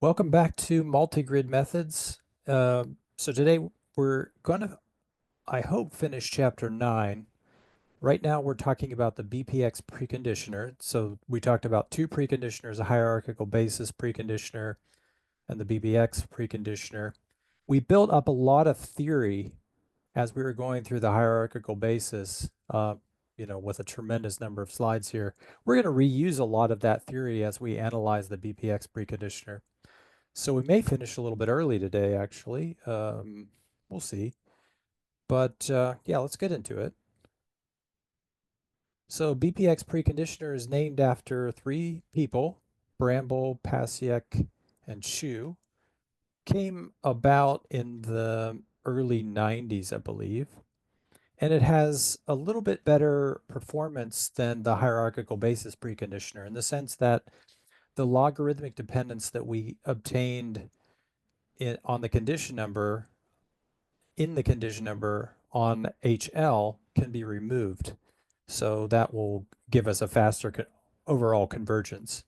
Welcome back to Multigrid Methods. So today we're going to, I hope, finish chapter 9. Right now we're talking about the BPX preconditioner. So we talked about two preconditioners, a hierarchical basis preconditioner and the BPX preconditioner. We built up a lot of theory as we were going through the hierarchical basis, with a tremendous number of slides here. We're going to reuse a lot of that theory as we analyze the BPX preconditioner. So we may finish a little bit early today, actually. We'll see. But yeah, let's get into it. So BPX Preconditioner is named after three people, Bramble, Pasiek, and Shu. Came about in the early 90s, I believe. And it has a little bit better performance than the hierarchical basis preconditioner in the sense that the logarithmic dependence that we obtained on the condition number in the condition number on HL can be removed. So that will give us a faster overall convergence.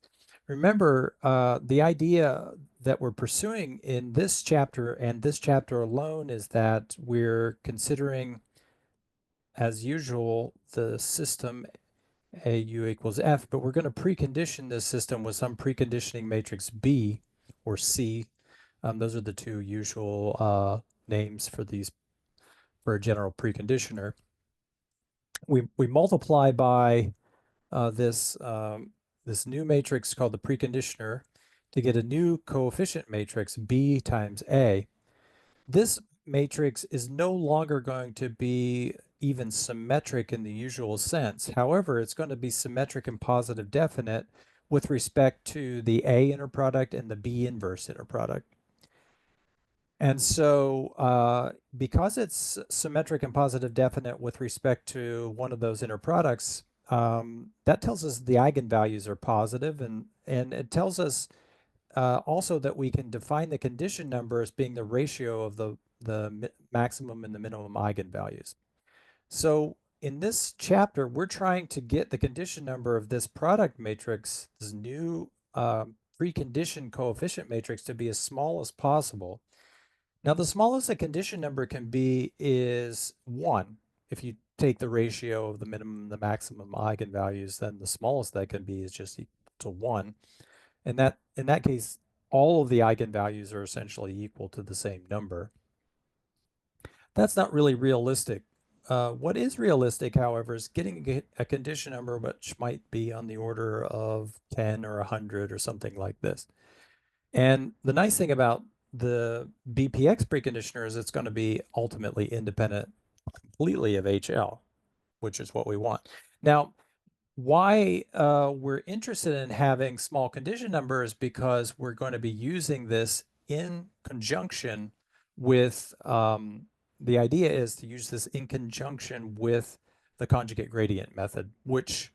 Remember, the idea that we're pursuing in this chapter and this chapter alone is that we're considering, as usual, the system AU equals F, but we're going to precondition this system with some preconditioning matrix B or C. Those are the two usual names for these for a general preconditioner. We multiply by this new matrix called the preconditioner to get a new coefficient matrix B times A. This matrix is no longer going to be even symmetric in the usual sense. However, it's going to be symmetric and positive definite with respect to the A inner product and the B inverse inner product. And so because it's symmetric and positive definite with respect to one of those inner products, that tells us the eigenvalues are positive, and it tells us also that we can define the condition number as being the ratio of the maximum and the minimum eigenvalues. So in this chapter, we're trying to get the condition number of this product matrix, this new preconditioned coefficient matrix, to be as small as possible. Now, the smallest a condition number can be is 1. If you take the ratio of the minimum and the maximum eigenvalues, then the smallest that can be is just equal to 1. And that, in that case, all of the eigenvalues are essentially equal to the same number. That's not really realistic. What is realistic, however, is getting a condition number which might be on the order of 10 or 100 or something like this. And the nice thing about the BPX preconditioner is it's going to be ultimately independent completely of HL, which is what we want. Now, why we're interested in having small condition numbers because we're going to be using this in conjunction with, the idea is to use this in conjunction with the conjugate gradient method, which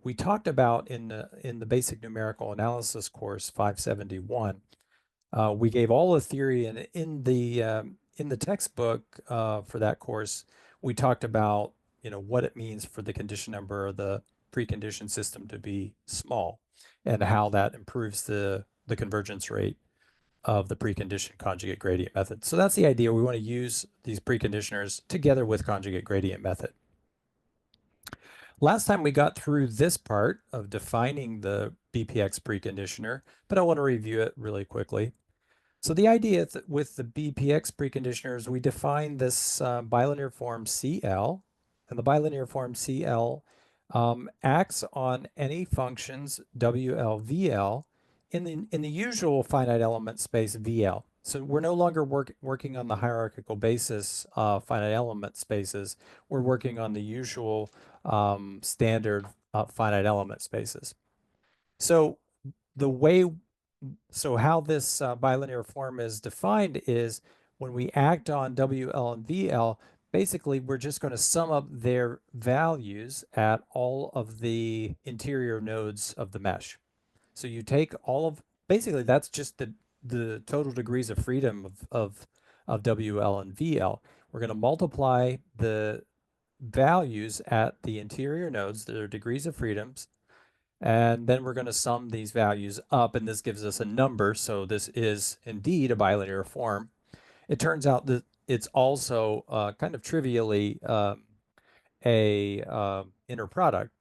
we talked about in the basic numerical analysis course 571. We gave all the theory, and in the textbook for that course, we talked about what it means for the condition number of the preconditioned system to be small, and how that improves the convergence rate of the preconditioned conjugate gradient method. So that's the idea. We want to use these preconditioners together with conjugate gradient method. Last time we got through this part of defining the BPX preconditioner, but I want to review it really quickly. So the idea with the BPX preconditioners, we define this bilinear form CL, and the bilinear form CL acts on any functions WL, VL in the usual finite element space VL. So we're no longer working on the hierarchical basis finite element spaces. We're working on the usual standard finite element spaces. So the way how this bilinear form is defined is when we act on WL and VL, basically we're just going to sum up their values at all of the interior nodes of the mesh. So you take all of, basically that's just the total degrees of freedom of WL and VL. We're going to multiply the values at the interior nodes, their degrees of freedoms, And then we're going to sum these values up, and this gives us a number. So this is indeed a bilinear form. It turns out that it's also kind of trivially a inner product.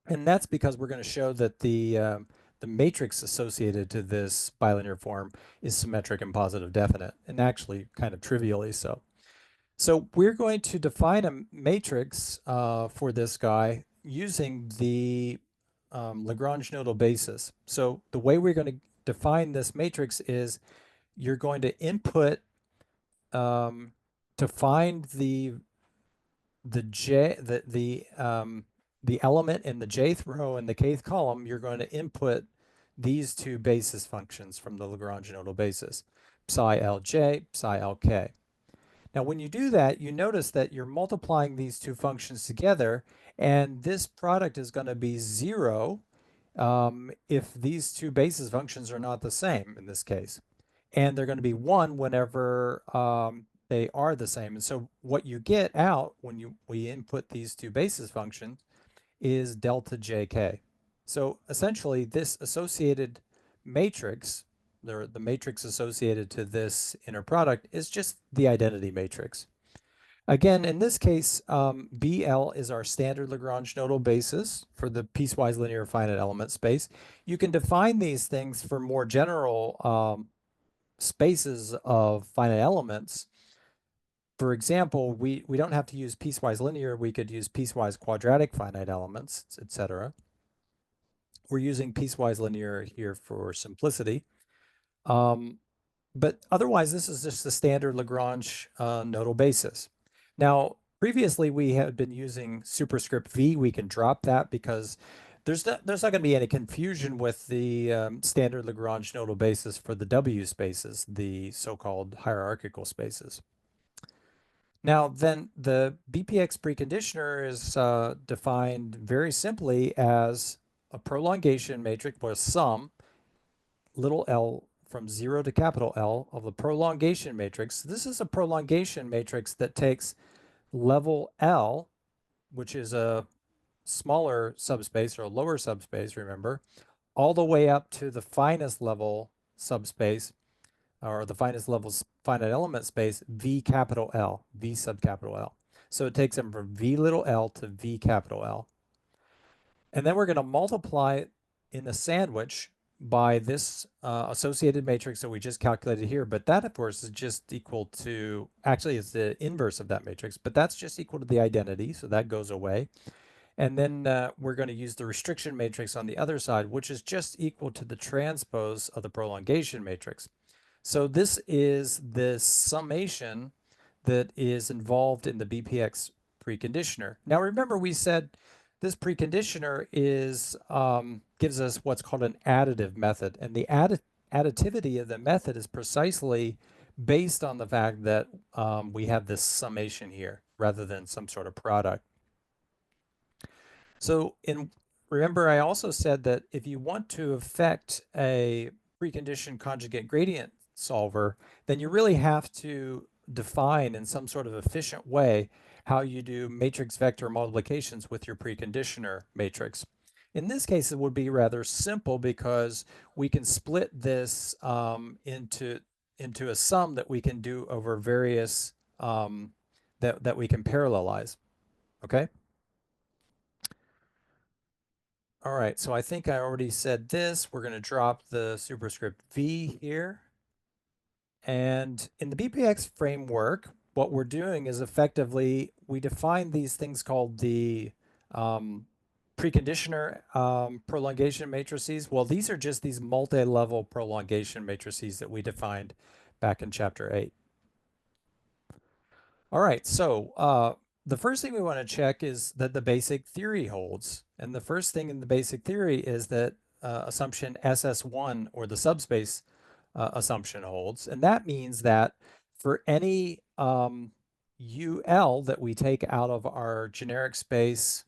And that's because we're going to show that the matrix associated to this bilinear form is symmetric and positive definite, and actually kind of trivially so. So we're going to define a matrix for this guy using the Lagrange nodal basis. So the way we're going to define this matrix is you're going to input to find the element in the jth row and the kth column. You're going to input these two basis functions from the Lagrange nodal basis, psi lj, psi lk. Now, when you do that, you notice that you're multiplying these two functions together, and this product is going to be 0 if these two basis functions are not the same in this case. And they're going to be 1 whenever they are the same. And so what you get out when we input these two basis functions is delta jk. So essentially, this associated matrix, the matrix associated to this inner product, is just the identity matrix. Again, in this case, BL is our standard Lagrange nodal basis for the piecewise linear finite element space. You can define these things for more general spaces of finite elements. For example, we don't have to use piecewise linear. We could use piecewise quadratic finite elements, etc. We're using piecewise linear here for simplicity. But otherwise, this is just the standard Lagrange nodal basis. Now, previously we had been using superscript v. We can drop that because there's not going to be any confusion with the standard Lagrange nodal basis for the W spaces, the so-called hierarchical spaces. Now, then the BPX preconditioner is defined very simply as a prolongation matrix where sum little l from 0 to capital L of the prolongation matrix. This is a prolongation matrix that takes level L, which is a smaller subspace or a lower subspace, remember, all the way up to the finest level subspace or the finest level finite element space, V capital L, V subcapital L. So it takes them from V little l to V capital L. And then we're going to multiply it in a sandwich by this associated matrix that we just calculated here. But that, of course, is just equal to, actually, it's the inverse of that matrix, but that's just equal to the identity. So that goes away. And then we're going to use the restriction matrix on the other side, which is just equal to the transpose of the prolongation matrix. So this is the summation that is involved in the BPX preconditioner. Now remember, we said this preconditioner is gives us what's called an additive method, and the additivity of the method is precisely based on the fact that we have this summation here rather than some sort of product. So remember, I also said that if you want to affect a preconditioned conjugate gradient solver, then you really have to define in some sort of efficient way how you do matrix vector multiplications with your preconditioner matrix. In this case, it would be rather simple because we can split this into a sum that we can do over various that we can parallelize. Okay. All right, so I think I already said this. We're going to drop the superscript v here. And in the BPX framework, what we're doing is effectively we define these things called the preconditioner prolongation matrices. Well, these are just these multi-level prolongation matrices that we defined back in chapter 8. All right, so the first thing we want to check is that the basic theory holds. And the first thing in the basic theory is that assumption SS1, or the subspace assumption, holds. And that means that for any UL that we take out of our generic space,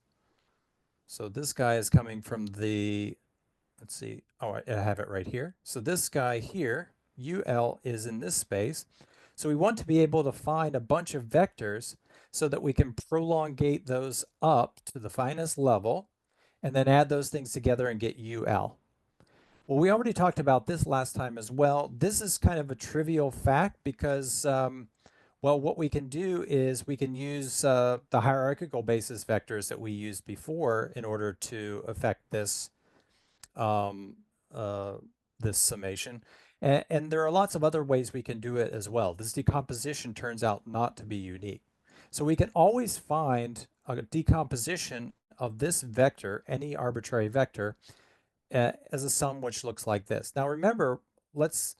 so this guy is coming from the, let's see, oh, I have it right here. So this guy here, UL, is in this space. So we want to be able to find a bunch of vectors so that we can prolongate those up to the finest level. and then add those things together and get UL. Well, we already talked about this last time as well. This is kind of a trivial fact because, well, what we can do is we can use the hierarchical basis vectors that we used before in order to affect this um, uh, this summation. And there are lots of other ways we can do it as well. This decomposition turns out not to be unique. So we can always find a decomposition of this vector, any arbitrary vector, as a sum which looks like this. Now remember, let's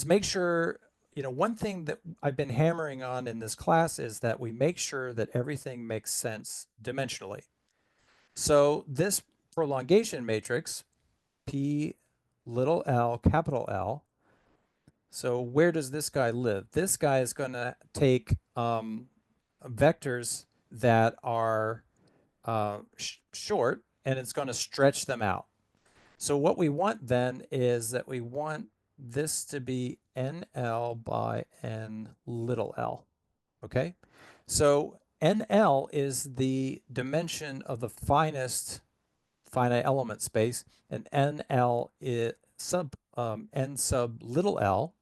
make sure, one thing that I've been hammering on in this class is that we make sure that everything makes sense dimensionally. So this prolongation matrix, P little l capital L, so where does this guy live? This guy is going to take vectors that are short, and it's going to stretch them out. So what we want then is that we want this to be NL by N little l, okay? So NL is the dimension of the finite element space, and NL is N sub little l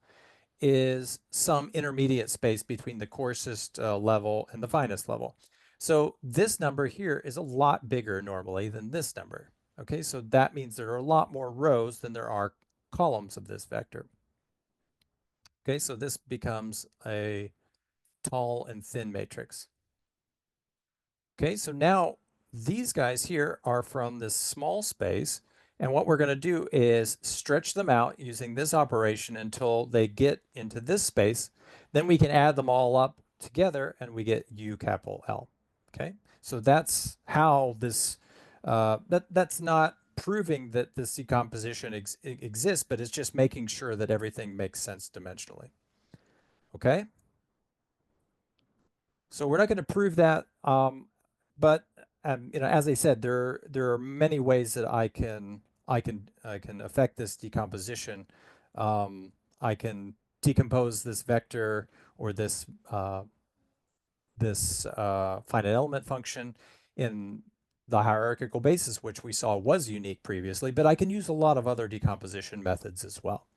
is some intermediate space between the coarsest level and the finest level. So this number here is a lot bigger normally than this number. Okay, so that means there are a lot more rows than there are columns of this vector. Okay, so this becomes a tall and thin matrix. Okay, so now these guys here are from this small space, and what we're going to do is stretch them out using this operation until they get into this space. Then we can add them all up together and we get U capital L. Okay, so that's how this, that's not proving that this decomposition exists, but it's just making sure that everything makes sense dimensionally. Okay, so we're not going to prove that, but as I said, there are many ways that I can affect this decomposition. I can decompose this vector or this finite element function in the hierarchical basis, which we saw was unique previously, but I can use a lot of other decomposition methods as well.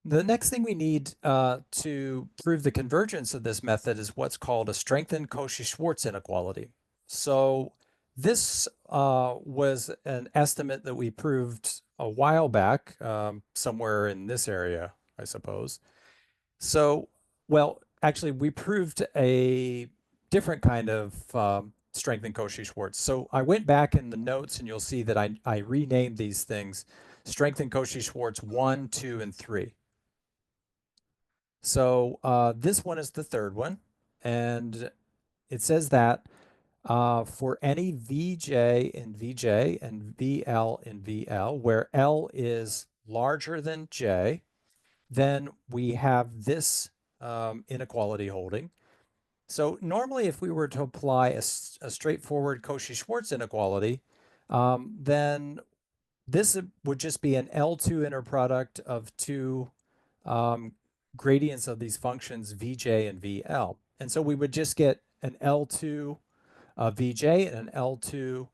The next thing we need to prove the convergence of this method is what's called a strengthened Cauchy-Schwarz inequality. So this was an estimate that we proved a while back, somewhere in this area, I suppose. So, well, actually, we proved a different kind of strengthened Cauchy-Schwarz. So I went back in the notes, and you'll see that I renamed these things strengthened Cauchy-Schwarz 1, 2, and 3. So this one is the third one, and it says that for any Vj in Vj and Vl in Vl, where L is larger than J, then we have this inequality holding. So normally if we were to apply a straightforward Cauchy-Schwarz inequality, then this would just be an L2 inner product of two gradients of these functions Vj and Vl. And so we would just get an L2 of Vj and an L2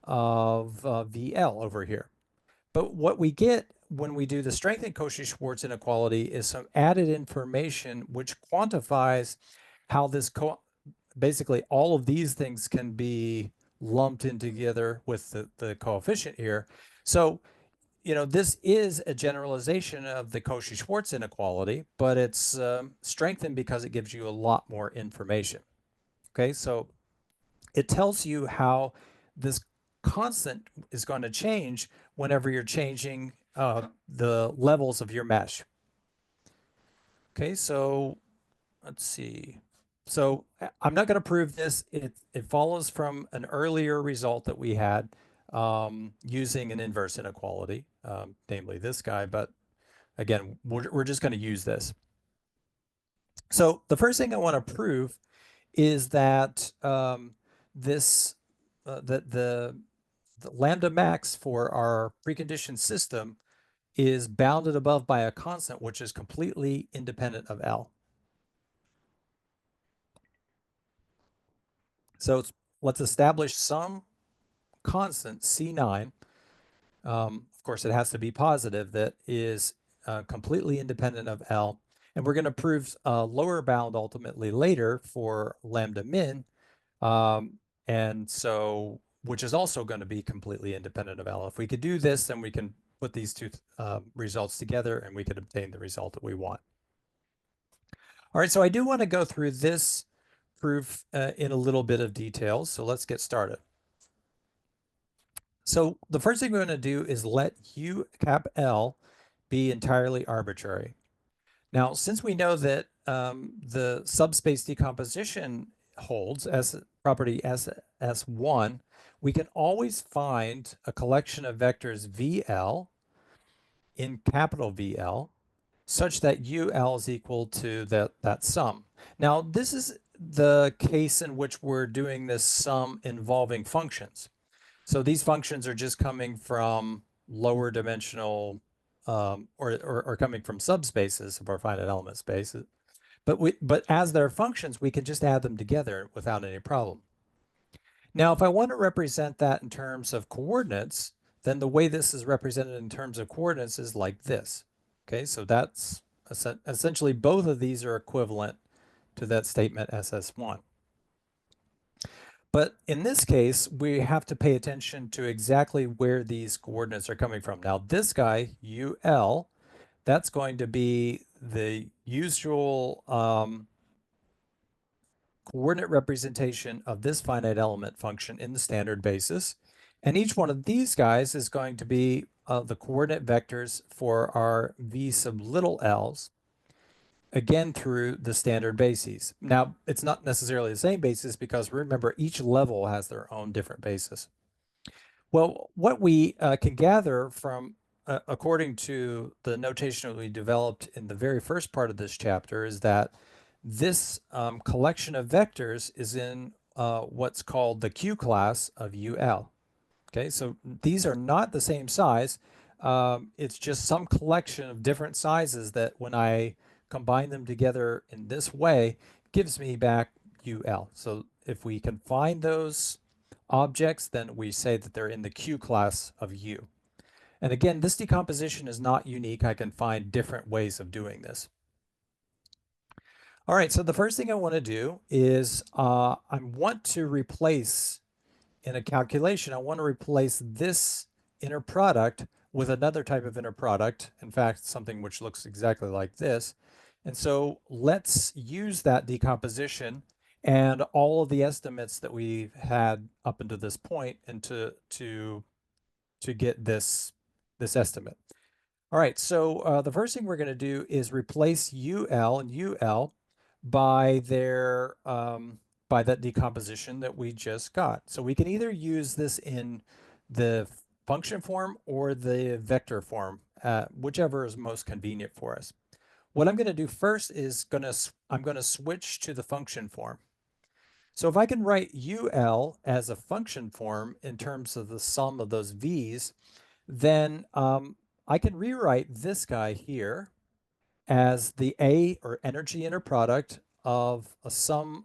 of Vl over here. But what we get when we do the strengthened Cauchy-Schwarz inequality is some added information which quantifies how this basically all of these things can be lumped in together with the coefficient here. So this is a generalization of the Cauchy-Schwarz inequality, but it's strengthened because it gives you a lot more information. Okay, so it tells you how this constant is going to change whenever you're changing the levels of your mesh. Okay, so let's see. So I'm not going to prove this. It follows from an earlier result that we had using an inverse inequality, namely this guy. But again, we're just going to use this. So the first thing I want to prove is that that the lambda max for our preconditioned system is bounded above by a constant which is completely independent of L. So let's establish some constant C9. Of course, it has to be positive, that is completely independent of L. And we're going to prove a lower bound ultimately later for lambda min. And so, which is also going to be completely independent of L. If we could do this, then we can put these two results together and we could obtain the result that we want. All right, so I do want to go through this proof in a little bit of detail. So let's get started. So the first thing we're going to do is let U cap L be entirely arbitrary. Now, since we know that the subspace decomposition holds as property SS1, we can always find a collection of vectors VL in capital VL such that UL is equal to that sum. Now, this is the case in which we're doing this sum involving functions. So these functions are just coming from lower dimensional or coming from subspaces of our finite element spaces. But as they're functions, we can just add them together without any problem. Now, if I want to represent that in terms of coordinates, then the way this is represented in terms of coordinates is like this. Okay, so that's essentially both of these are equivalent to that statement SS1. But in this case, we have to pay attention to exactly where these coordinates are coming from. Now, this guy, UL, that's going to be the usual coordinate representation of this finite element function in the standard basis. And each one of these guys is going to be the coordinate vectors for our v sub little l's, again through the standard bases. Now, it's not necessarily the same basis because remember, each level has their own different basis. Well, what we can gather from, according to the notation that we developed in the very first part of this chapter, is that this collection of vectors is in what's called the Q class of UL. Okay, so these are not the same size. It's just some collection of different sizes that when I combine them together in this way, gives me back UL. So if we can find those objects, then we say that they're in the Q class of U. And again, this decomposition is not unique. I can find different ways of doing this. All right, so the first thing I want to do is I want to replace, in a calculation, I want to replace this inner product with another type of inner product. In fact, something which looks exactly like this. And so let's use that decomposition and all of the estimates that we've had up until this point and to get this estimate. All right, so the first thing we're going to do is replace UL and UL by their by that decomposition that we just got. So we can either use this in the function form or the vector form, whichever is most convenient for us. What I'm going to do first is I'm going to switch to the function form. So if I can write UL as a function form in terms of the sum of those V's, then I can rewrite this guy here as the A, or energy inner product, of a sum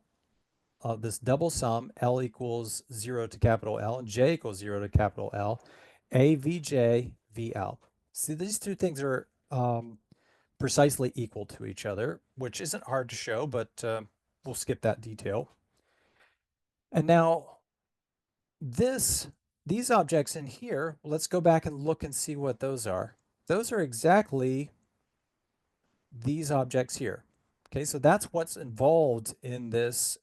of this double sum, L equals 0 to capital L and J equals 0 to capital L, A VJ VL. See, these two things are precisely equal to each other, which isn't hard to show, but we'll skip that detail. And now these objects in here, let's go back and look and see what those are. Those are exactly these objects here. Okay, so that's what's involved in this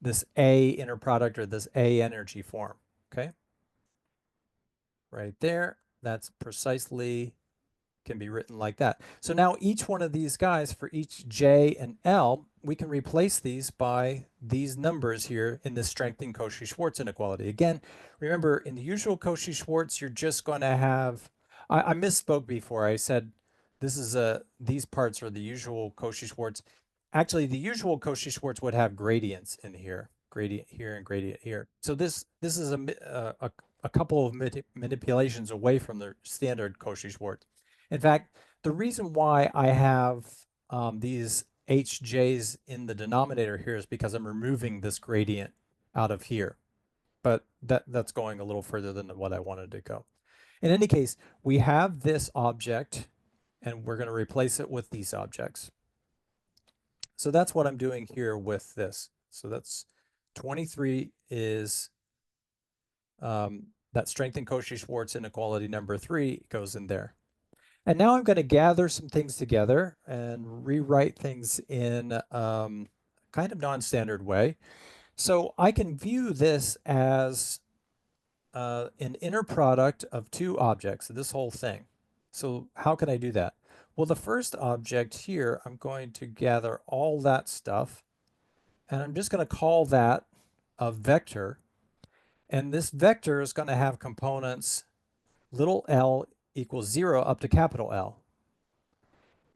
this A inner product, or this A energy form. Okay, right there, that's precisely can be written like that. So now each one of these guys, for each J and L, we can replace these by these numbers here in the strengthening Cauchy-Schwarz inequality. Again, remember, in the usual Cauchy-Schwarz, you're just going to have, I misspoke before. I said this is these parts are the usual Cauchy-Schwarz. Actually, the usual Cauchy-Schwarz would have gradients in here, gradient here and gradient here. So this is a couple of manipulations away from the standard Cauchy-Schwarz. In fact, the reason why I have these HJs in the denominator here is because I'm removing this gradient out of here. But that's going a little further than what I wanted to go. In any case, we have this object and we're going to replace it with these objects. So that's what I'm doing here with this. So that's 23 is that strength and Cauchy-Schwarz inequality number 3 goes in there. And now I'm going to gather some things together and rewrite things in kind of non-standard way. So I can view this as an inner product of two objects, this whole thing. So how can I do that? Well, the first object here, I'm going to gather all that stuff, and I'm just going to call that a vector. And this vector is going to have components little l equals 0 up to capital L.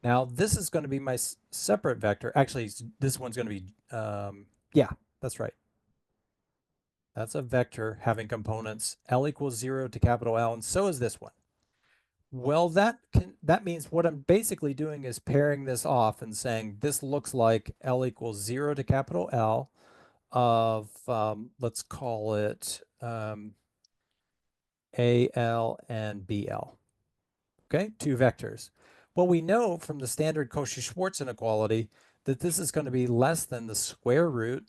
Now, this is going to be my separate vector. Actually, this one's going to be, yeah, that's right. That's a vector having components L equals 0 to capital L, and so is this one. Well, that means what I'm basically doing is pairing this off and saying this looks like L equals 0 to capital L of, let's call it AL and BL. Okay, two vectors. Well, we know from the standard Cauchy-Schwarz inequality that this is going to be less than the square root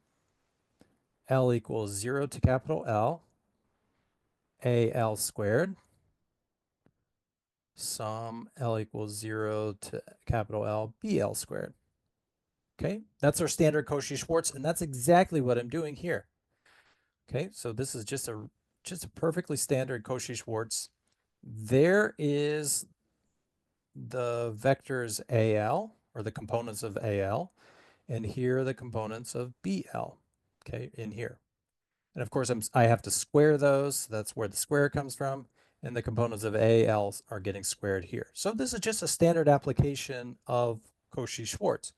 L equals 0 to capital L AL squared sum L equals 0 to capital L BL squared. Okay, that's our standard Cauchy-Schwarz, and that's exactly what I'm doing here. Okay, so this is just a perfectly standard Cauchy-Schwarz. There is the vectors AL, or the components of AL, and here are the components of BL, okay, in here. And of course, I have to square those. So that's where the square comes from. And the components of AL are getting squared here. So this is just a standard application of Cauchy-Schwarz.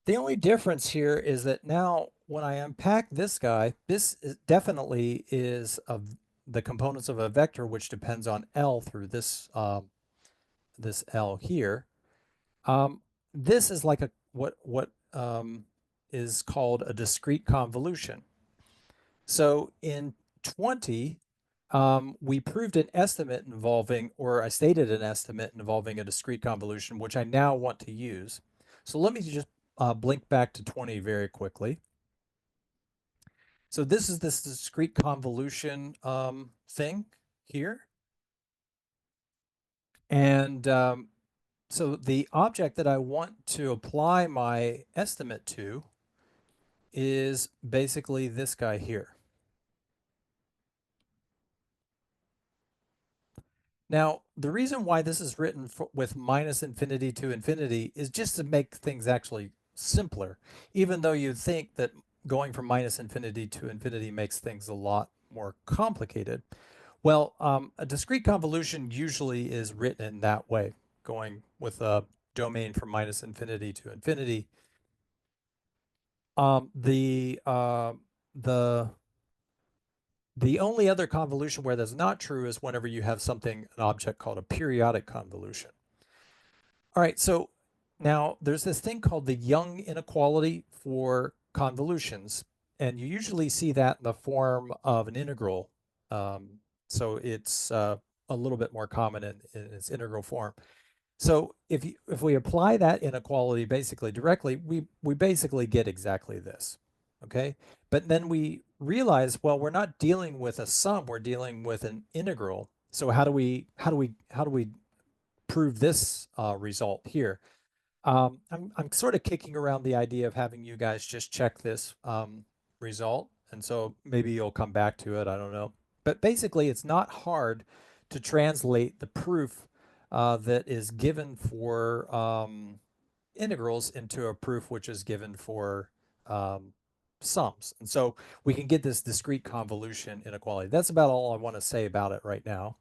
The only difference here is that now when I unpack this guy, this definitely is the components of a vector, which depends on L through this this L here. This is like what is called a discrete convolution. So in 20, we proved an estimate involving, or I stated an estimate involving a discrete convolution, which I now want to use. So let me just blink back to 20 very quickly. So this is this discrete convolution thing here. And so the object that I want to apply my estimate to is basically this guy here. Now, the reason why this is written with minus infinity to infinity is just to make things actually simpler, even though you'd think that going from minus infinity to infinity makes things a lot more complicated. Well, a discrete convolution usually is written in that way, going with a domain from minus infinity to infinity. The only other convolution where that's not true is whenever you have something, an object called a periodic convolution. All right, so now there's this thing called the Young inequality for convolutions, and you usually see that in the form of an integral. So it's a little bit more common in its integral form. So if we apply that inequality basically directly, we basically get exactly this. Okay, but then we realize, well, we're not dealing with a sum, we're dealing with an integral. So how do we prove this result here? I'm sort of kicking around the idea of having you guys just check this result, and so maybe you'll come back to it. I don't know, but basically, it's not hard to translate the proof that is given for integrals into a proof which is given for sums. And so we can get this discrete convolution inequality. That's about all I want to say about it right now.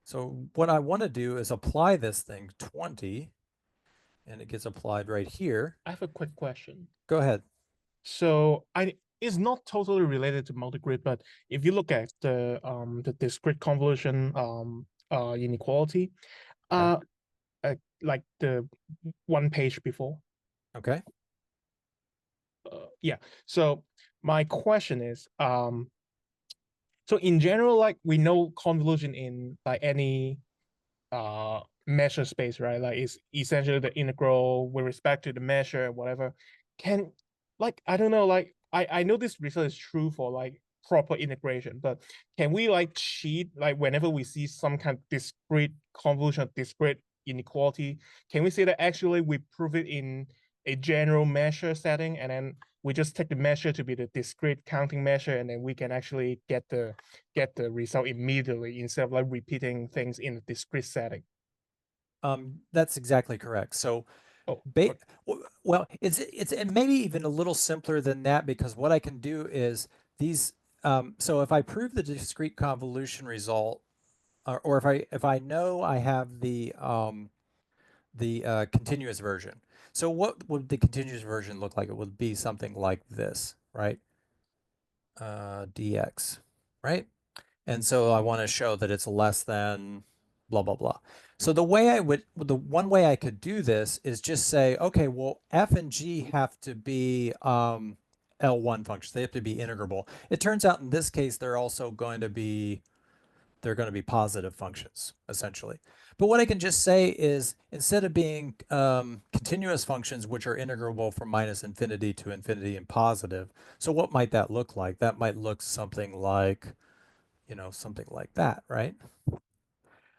So what I want to do is apply this thing 20, and it gets applied right here. I have a quick question. Go ahead. So it's not totally related to multigrid, but if you look at the discrete convolution inequality, Okay. like the one page before. Okay. Yeah. So my question is, so in general, like we know convolution in like any measure space, right? Like it's essentially the integral with respect to the measure, whatever. Can like I don't know, like I know this result is true for like proper integration, but can we like cheat like whenever we see some kind of discrete convolution, discrete inequality, can we say that actually we prove it in a general measure setting and then we just take the measure to be the discrete counting measure and then we can actually get the result immediately instead of like repeating things in a discrete setting? That's exactly correct. So, Oh, ba well, it's and maybe even a little simpler than that because what I can do is these. So if I prove the discrete convolution result, or if I know I have the continuous version. So what would the continuous version look like? It would be something like this, right? Dx, right? And so I want to show that it's less than blah, blah, blah. So the one way I could do this is just say, okay, well, f and g have to be L1 functions. They have to be integrable. It turns out in this case, they're going to be positive functions, essentially. But what I can just say is instead of being continuous functions, which are integrable from minus infinity to infinity and positive, so what might that look like? That might look something like, something like that, right?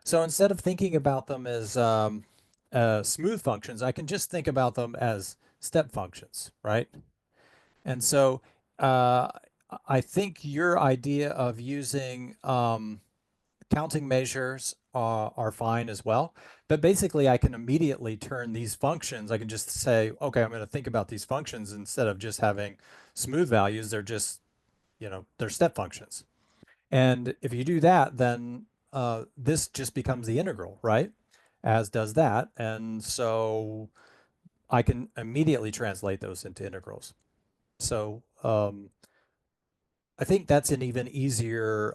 So instead of thinking about them as smooth functions, I can just think about them as step functions, right? And so uh, I think your idea of using counting measures are fine as well. But basically, I can immediately turn these functions. I can just say, okay, I'm going to think about these functions instead of just having smooth values. They're just, they're step functions. And if you do that, then this just becomes the integral, right? As does that. And so I can immediately translate those into integrals. So I think that's an even easier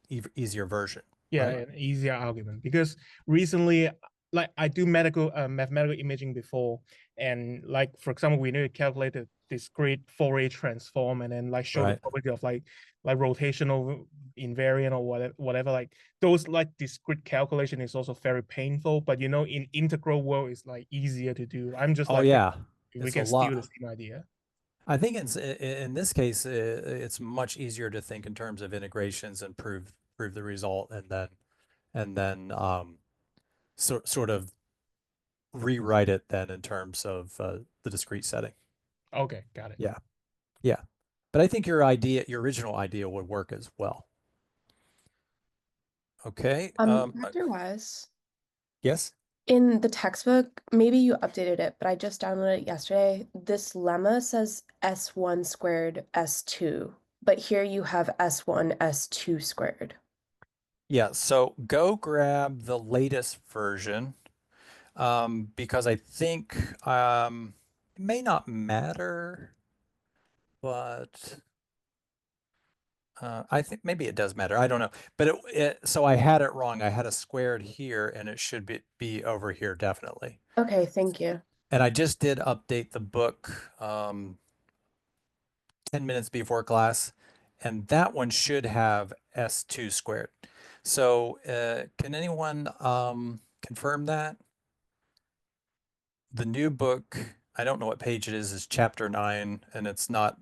version, yeah, right? an easier argument because recently, like I do medical mathematical imaging before, and like for example, we need to calculate the discrete Fourier transform and then like show the Right. property of like rotational invariant or whatever. Like those like discrete calculation is also very painful, but in integral world it's like easier to do. I'm just Oh like yeah, we it's a can steal the lot. same idea. I think in this case, it's much easier to think in terms of integrations and prove the result, and then sort of rewrite it then in terms of the discrete setting. Okay, got it. Yeah, yeah. But I think your original idea would work as well. Okay. Dr. Wise, Yes. in the textbook, maybe you updated it, but I just downloaded it yesterday. This lemma says S1 squared S2, but here you have S1 S2 squared. Yeah. So go grab the latest version because I think it may not matter, but I think maybe it does matter. I don't know. But so I had it wrong. I had a squared here and it should be over here definitely. Okay, thank you. And I just did update the book 10 minutes before class, and that one should have S2 squared. So can anyone confirm that? The new book, I don't know what page it is chapter 9, and it's not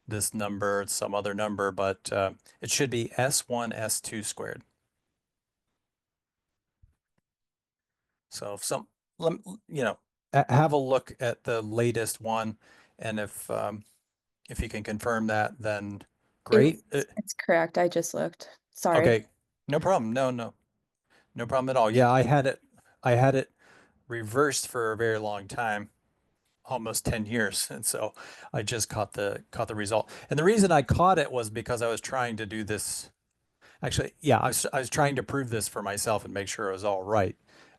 this number, it's some other number, but it should be S1, S2 squared. So if have a look at the latest one, and if you can confirm that, then great. It's correct. I just looked. Sorry. Okay, no problem. No problem at all. Yeah, I had it reversed for a very long time, almost 10 years. And so I just caught the result. And the reason I caught it was because I was trying to do this. Actually, yeah, I was trying to prove this for myself and make sure it was all right.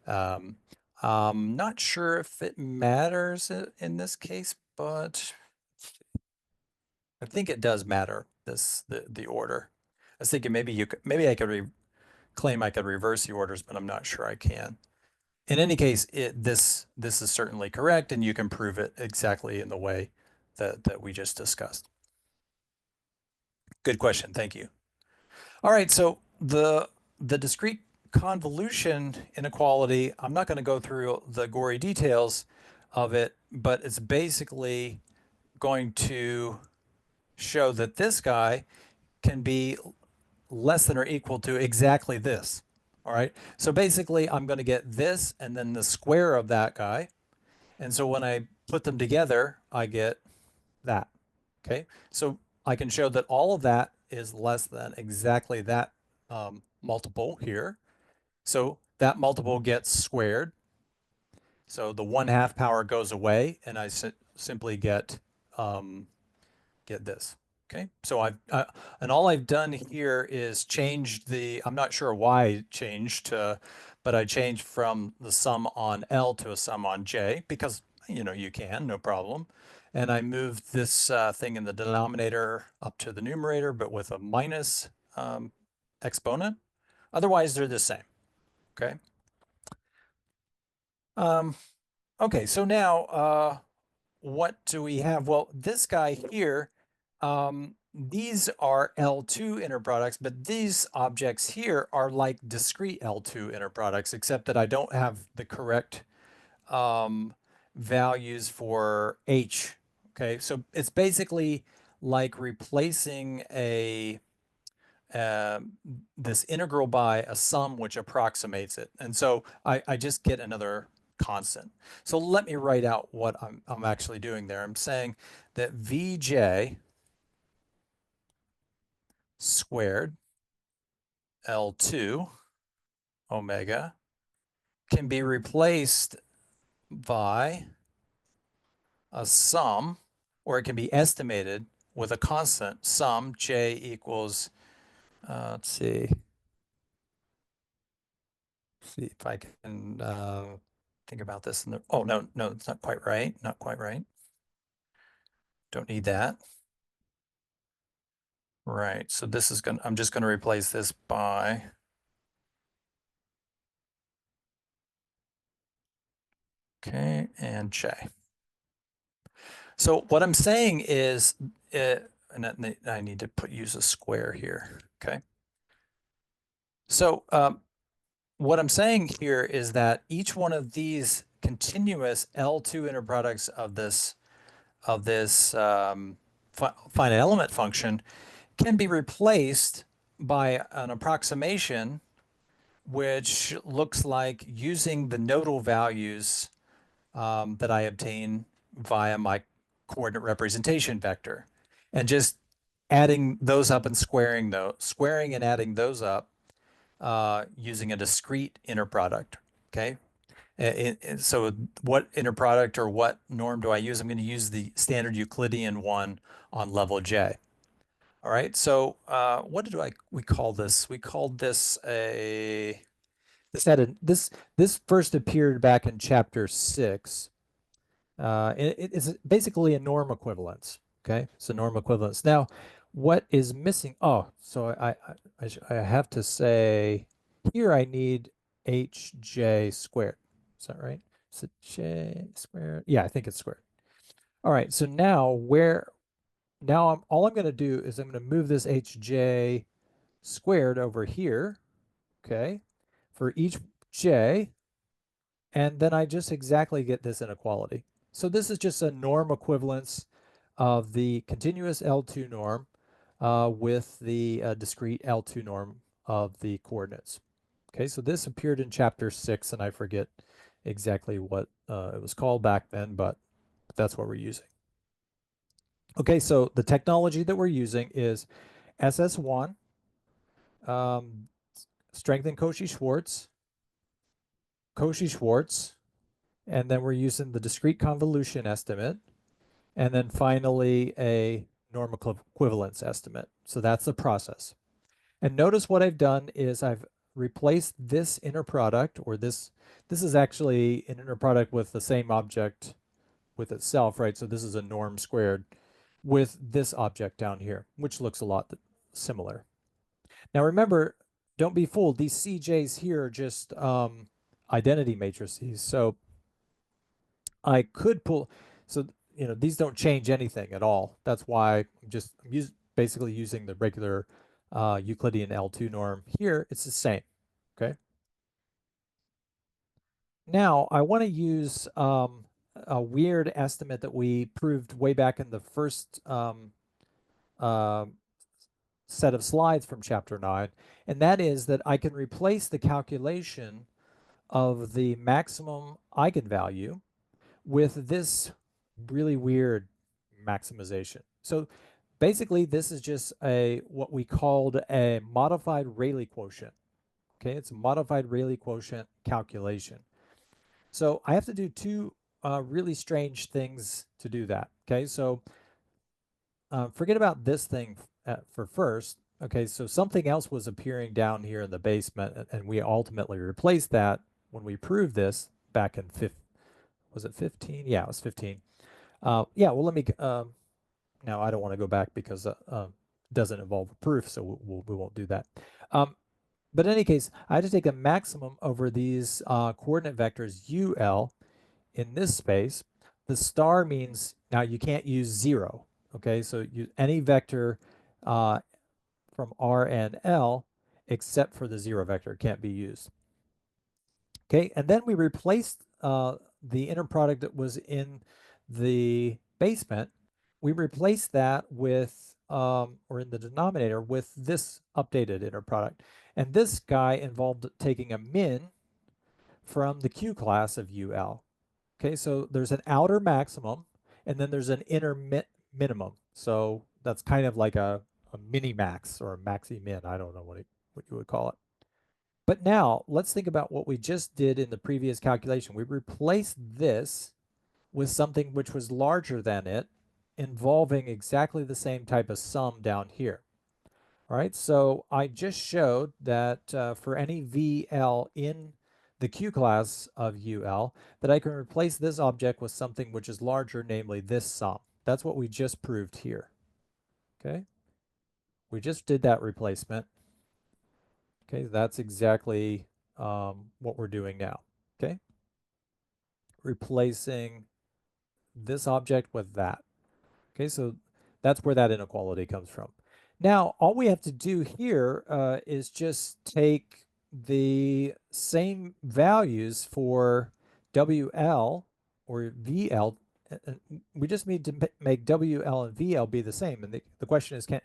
Um, I'm not sure if it matters in this case, but I think it does matter, the order. I was thinking maybe I could claim I could reverse the orders, but I'm not sure I can. In any case, this is certainly correct, and you can prove it exactly in the way that we just discussed. Good question. Thank you. All right, so the discrete convolution inequality, I'm not going to go through the gory details of it, but it's basically going to show that this guy can be less than or equal to exactly this. All right, so basically I'm going to get this and then the square of that guy. And so when I put them together, I get that. Okay, so I can show that all of that is less than exactly that multiple here. So that multiple gets squared. So the 1/2 power goes away, and I simply get this. Okay, so and all I've done here is changed the, I'm not sure why I changed, but I changed from the sum on L to a sum on J because, you know, you can, no problem. And I moved this thing in the denominator up to the numerator, but with a minus exponent. Otherwise, they're the same. Okay. Okay, so now what do we have? Well, this guy here, these are L2 inner products, but these objects here are like discrete L2 inner products, except that I don't have the correct values for H. Okay, so it's basically like replacing a this integral by a sum which approximates it. And so I just get another constant. So let me write out what I'm actually doing there. I'm saying that Vj squared L2 omega can be replaced by a sum, or it can be estimated with a constant sum j equals, let's see if I can think about this. Oh, no, it's not quite right. Not quite right. Don't need that. Right, so this is I'm just gonna replace this by okay, and J. So what I'm saying is, and I need to use a square here, okay? So what I'm saying here is that each one of these continuous L2 inner products of this finite element function can be replaced by an approximation which looks like using the nodal values that I obtain via my coordinate representation vector, and just adding those up and squaring and adding those up using a discrete inner product. Okay, so what inner product or what norm do I use? I'm going to use the standard Euclidean one on level J. All right, so what did we call this? We called this this first appeared back in chapter 6. It's basically a norm equivalence. Okay, it's a norm equivalence. Now, what is missing? Oh, so I have to say here I need hj squared. Is that right? Is it j squared? Yeah, I think it's squared. All right, so now all I'm going to do is I'm going to move this hj squared over here, okay, for each j, and then I just exactly get this inequality. So this is just a norm equivalence of the continuous L2 norm with the discrete L2 norm of the coordinates. Okay, so this appeared in chapter 6, and I forget exactly what it was called back then, but that's what we're using. Okay, so the technology that we're using is SS1, strengthened Cauchy-Schwarz, and then we're using the discrete convolution estimate, and then finally a norm equivalence estimate. So that's the process. And notice what I've done is I've replaced this inner product, or this is actually an inner product with the same object with itself, right? So this is a norm squared with this object down here, which looks a lot similar. Now remember, don't be fooled. These CJs here are just identity matrices. So I could pull, so, you know, these don't change anything at all. That's why I'm basically using the regular Euclidean L2 norm. Here, it's the same, okay? Now, I want to use a weird estimate that we proved way back in the first set of slides from chapter 9, and that is that I can replace the calculation of the maximum eigenvalue with this really weird maximization. So basically, this is just what we called a modified Rayleigh quotient. Okay, it's a modified Rayleigh quotient calculation. So I have to do two really strange things to do that. Okay, so forget about this thing for first. Okay, so something else was appearing down here in the basement, and we ultimately replaced that when we proved this back in was it 15? Yeah, it was 15. Yeah, well, let me, now I don't want to go back because it doesn't involve a proof, so we won't do that. But in any case, I have to take a maximum over these coordinate vectors UL in this space. The star means, now you can't use 0, okay? So any vector from R and L except for the 0 vector can't be used. Okay, and then we replaced the inner product that was in the basement. We replaced that with, or in the denominator, with this updated inner product. And this guy involved taking a min from the Q class of UL. Okay, so there's an outer maximum, and then there's an inner minimum. So that's kind of like a mini max or a maxi min. I don't know what you would call it. But now let's think about what we just did in the previous calculation. We replaced this with something which was larger than it, involving exactly the same type of sum down here. All right, so I just showed that for any VL in the Q class of UL, that I can replace this object with something which is larger, namely this sum. That's what we just proved here. Okay, we just did that replacement. Okay, that's exactly what we're doing now. Okay, replacing this object with that. Okay, so that's where that inequality comes from. Now, all we have to do here is just take the same values for WL or VL. We just need to make WL and VL be the same. And the question is, can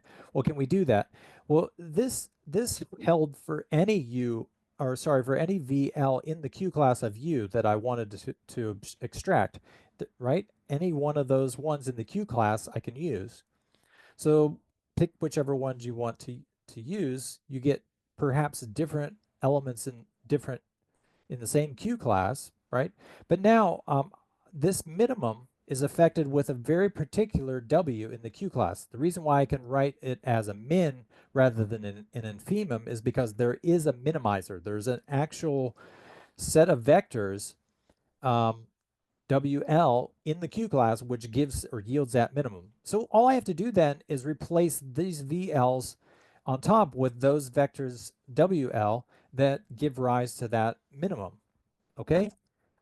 we do that? Well, this held for any U, or sorry, for any VL in the Q class of U that I wanted to extract, right? Any one of those ones in the Q class I can use. So pick whichever ones you want to use. You get perhaps different elements in the same Q class, right? But now this minimum is affected with a very particular W in the Q class. The reason why I can write it as a min rather than an infimum is because there is a minimizer. There's an actual set of vectors WL in the Q class, which gives or yields that minimum. So all I have to do then is replace these VLs on top with those vectors WL that give rise to that minimum. Okay?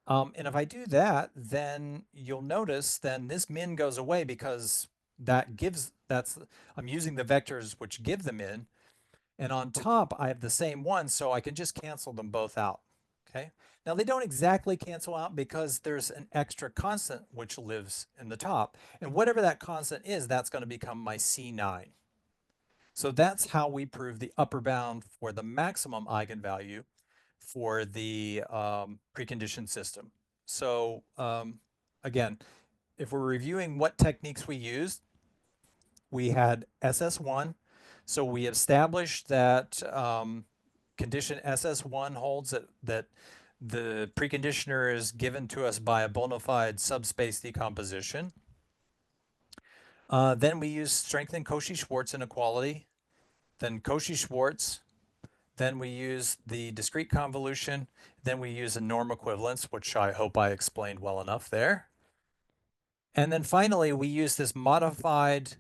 And if I do that, then you'll notice then this min goes away because I'm using the vectors which give the min. And on top, I have the same one, so I can just cancel them both out. Okay. Now they don't exactly cancel out because there's an extra constant which lives in the top. And whatever that constant is, that's going to become my C9. So that's how we prove the upper bound for the maximum eigenvalue for the preconditioned system. So again, if we're reviewing what techniques we used, we had SS1. So we established that condition SS1 holds that the preconditioner is given to us by a bona fide subspace decomposition. Then we use strengthened Cauchy-Schwarz inequality, then Cauchy-Schwarz, then we use the discrete convolution, then we use a norm equivalence, which I hope I explained well enough there. And then finally, we use this modified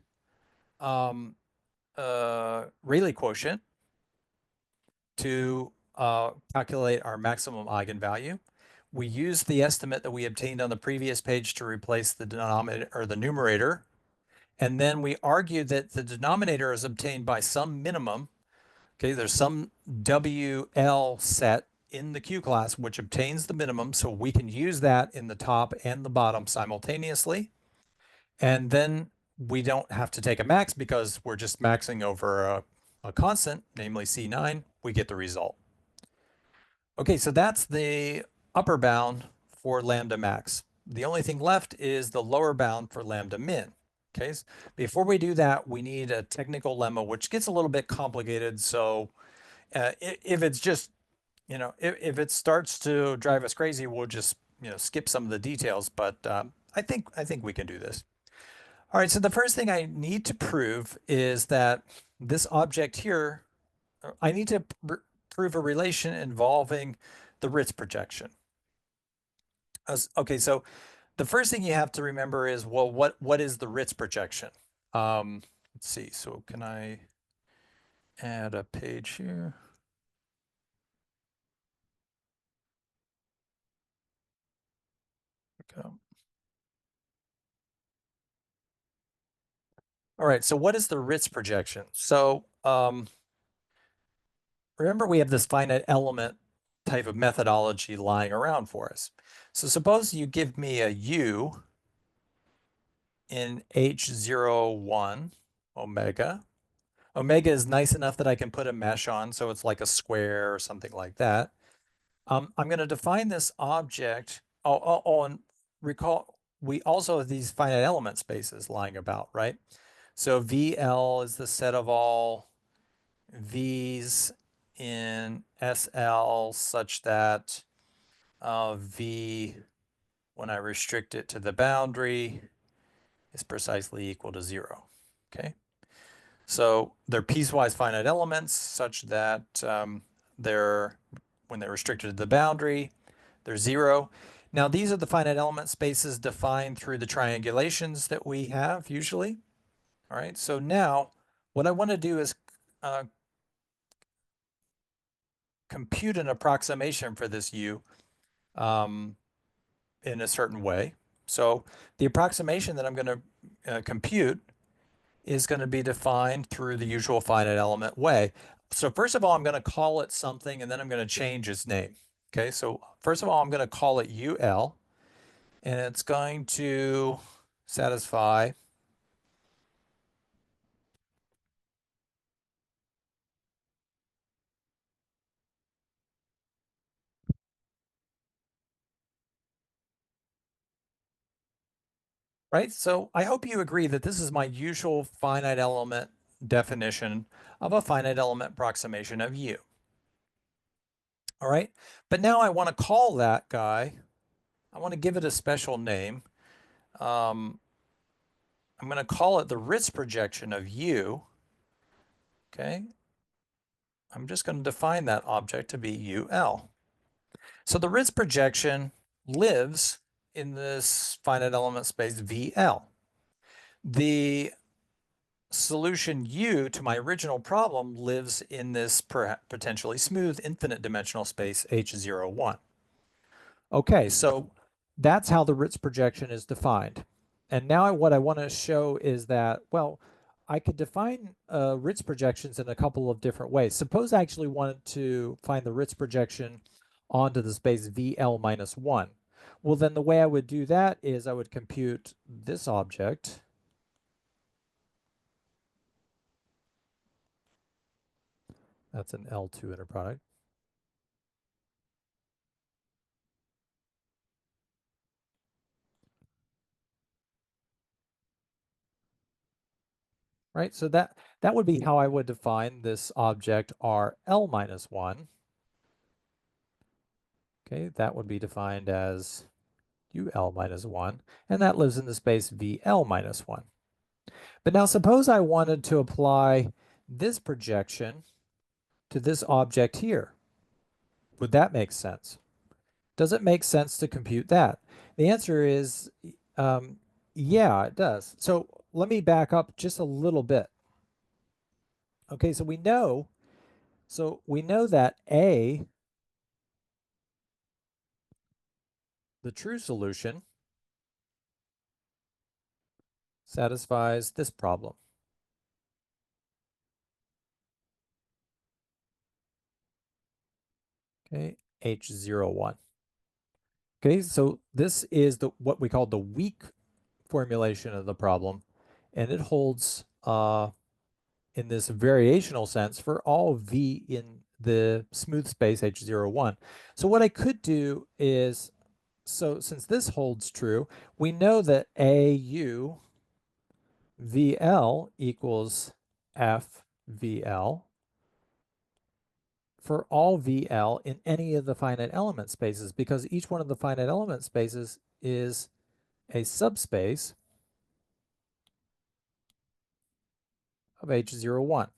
Rayleigh quotient to calculate our maximum eigenvalue. We use the estimate that we obtained on the previous page to replace the denominator or the numerator. And then we argue that the denominator is obtained by some minimum. Okay, there's some WL set in the Q class which obtains the minimum, so we can use that in the top and the bottom simultaneously. And then we don't have to take a max because we're just maxing over a constant, namely C9, we get the result. Okay, so that's the upper bound for lambda max. The only thing left is the lower bound for lambda min. Okay, so before we do that, we need a technical lemma, which gets a little bit complicated. So if it's just, if it starts to drive us crazy, we'll just, skip some of the details. But I think we can do this. All right, so the first thing I need to prove is that this object here, I need to prove a relation involving the Ritz projection. Okay, so the first thing you have to remember is, well, what is the Ritz projection? Let's see, so can I add a page here? Go. All right, so what is the Ritz projection? So remember we have this finite element type of methodology lying around for us. So suppose you give me a U in H01 omega. Omega is nice enough that I can put a mesh on, so it's like a square or something like that. I'm going to define this object. And recall, we also have these finite element spaces lying about, right? So VL is the set of all V's in SL such that V, when I restrict it to the boundary, is precisely equal to 0. Okay. So they're piecewise finite elements such that when they're restricted to the boundary, they're 0. Now these are the finite element spaces defined through the triangulations that we have usually. All right, so now what I want to do is compute an approximation for this U in a certain way. So the approximation that I'm going to compute is going to be defined through the usual finite element way. So first of all, I'm going to call it something, and then I'm going to change its name. Okay, so first of all, I'm going to call it UL, and it's going to satisfy right? So I hope you agree that this is my usual finite element definition of a finite element approximation of U. All right, but now I want to call that guy, I want to give it a special name. I'm going to call it the Ritz projection of U. Okay, I'm just going to define that object to be UL. So the Ritz projection lives in this finite element space VL. The solution U to my original problem lives in this potentially smooth infinite dimensional space H01. Okay, so that's how the Ritz projection is defined. And now what I want to show is that, well, I could define Ritz projections in a couple of different ways. Suppose I actually wanted to find the Ritz projection onto the space VL minus 1. Well, then the way I would do that is I would compute this object. That's an L2 inner product. Right, so that would be how I would define this object RL minus 1. Okay, that would be defined as UL minus 1, and that lives in the space VL minus 1. But now suppose I wanted to apply this projection to this object here. Would that make sense? Does it make sense to compute that? The answer is yeah, it does. So let me back up just a little bit. Okay, so we know that A, the true solution, satisfies this problem. Okay, H01. Okay, so this is what we call the weak formulation of the problem, and it holds in this variational sense for all V in the smooth space H01. So what I could do is, so since this holds true, we know that AU VL equals FVL for all VL in any of the finite element spaces, because each one of the finite element spaces is a subspace of H01.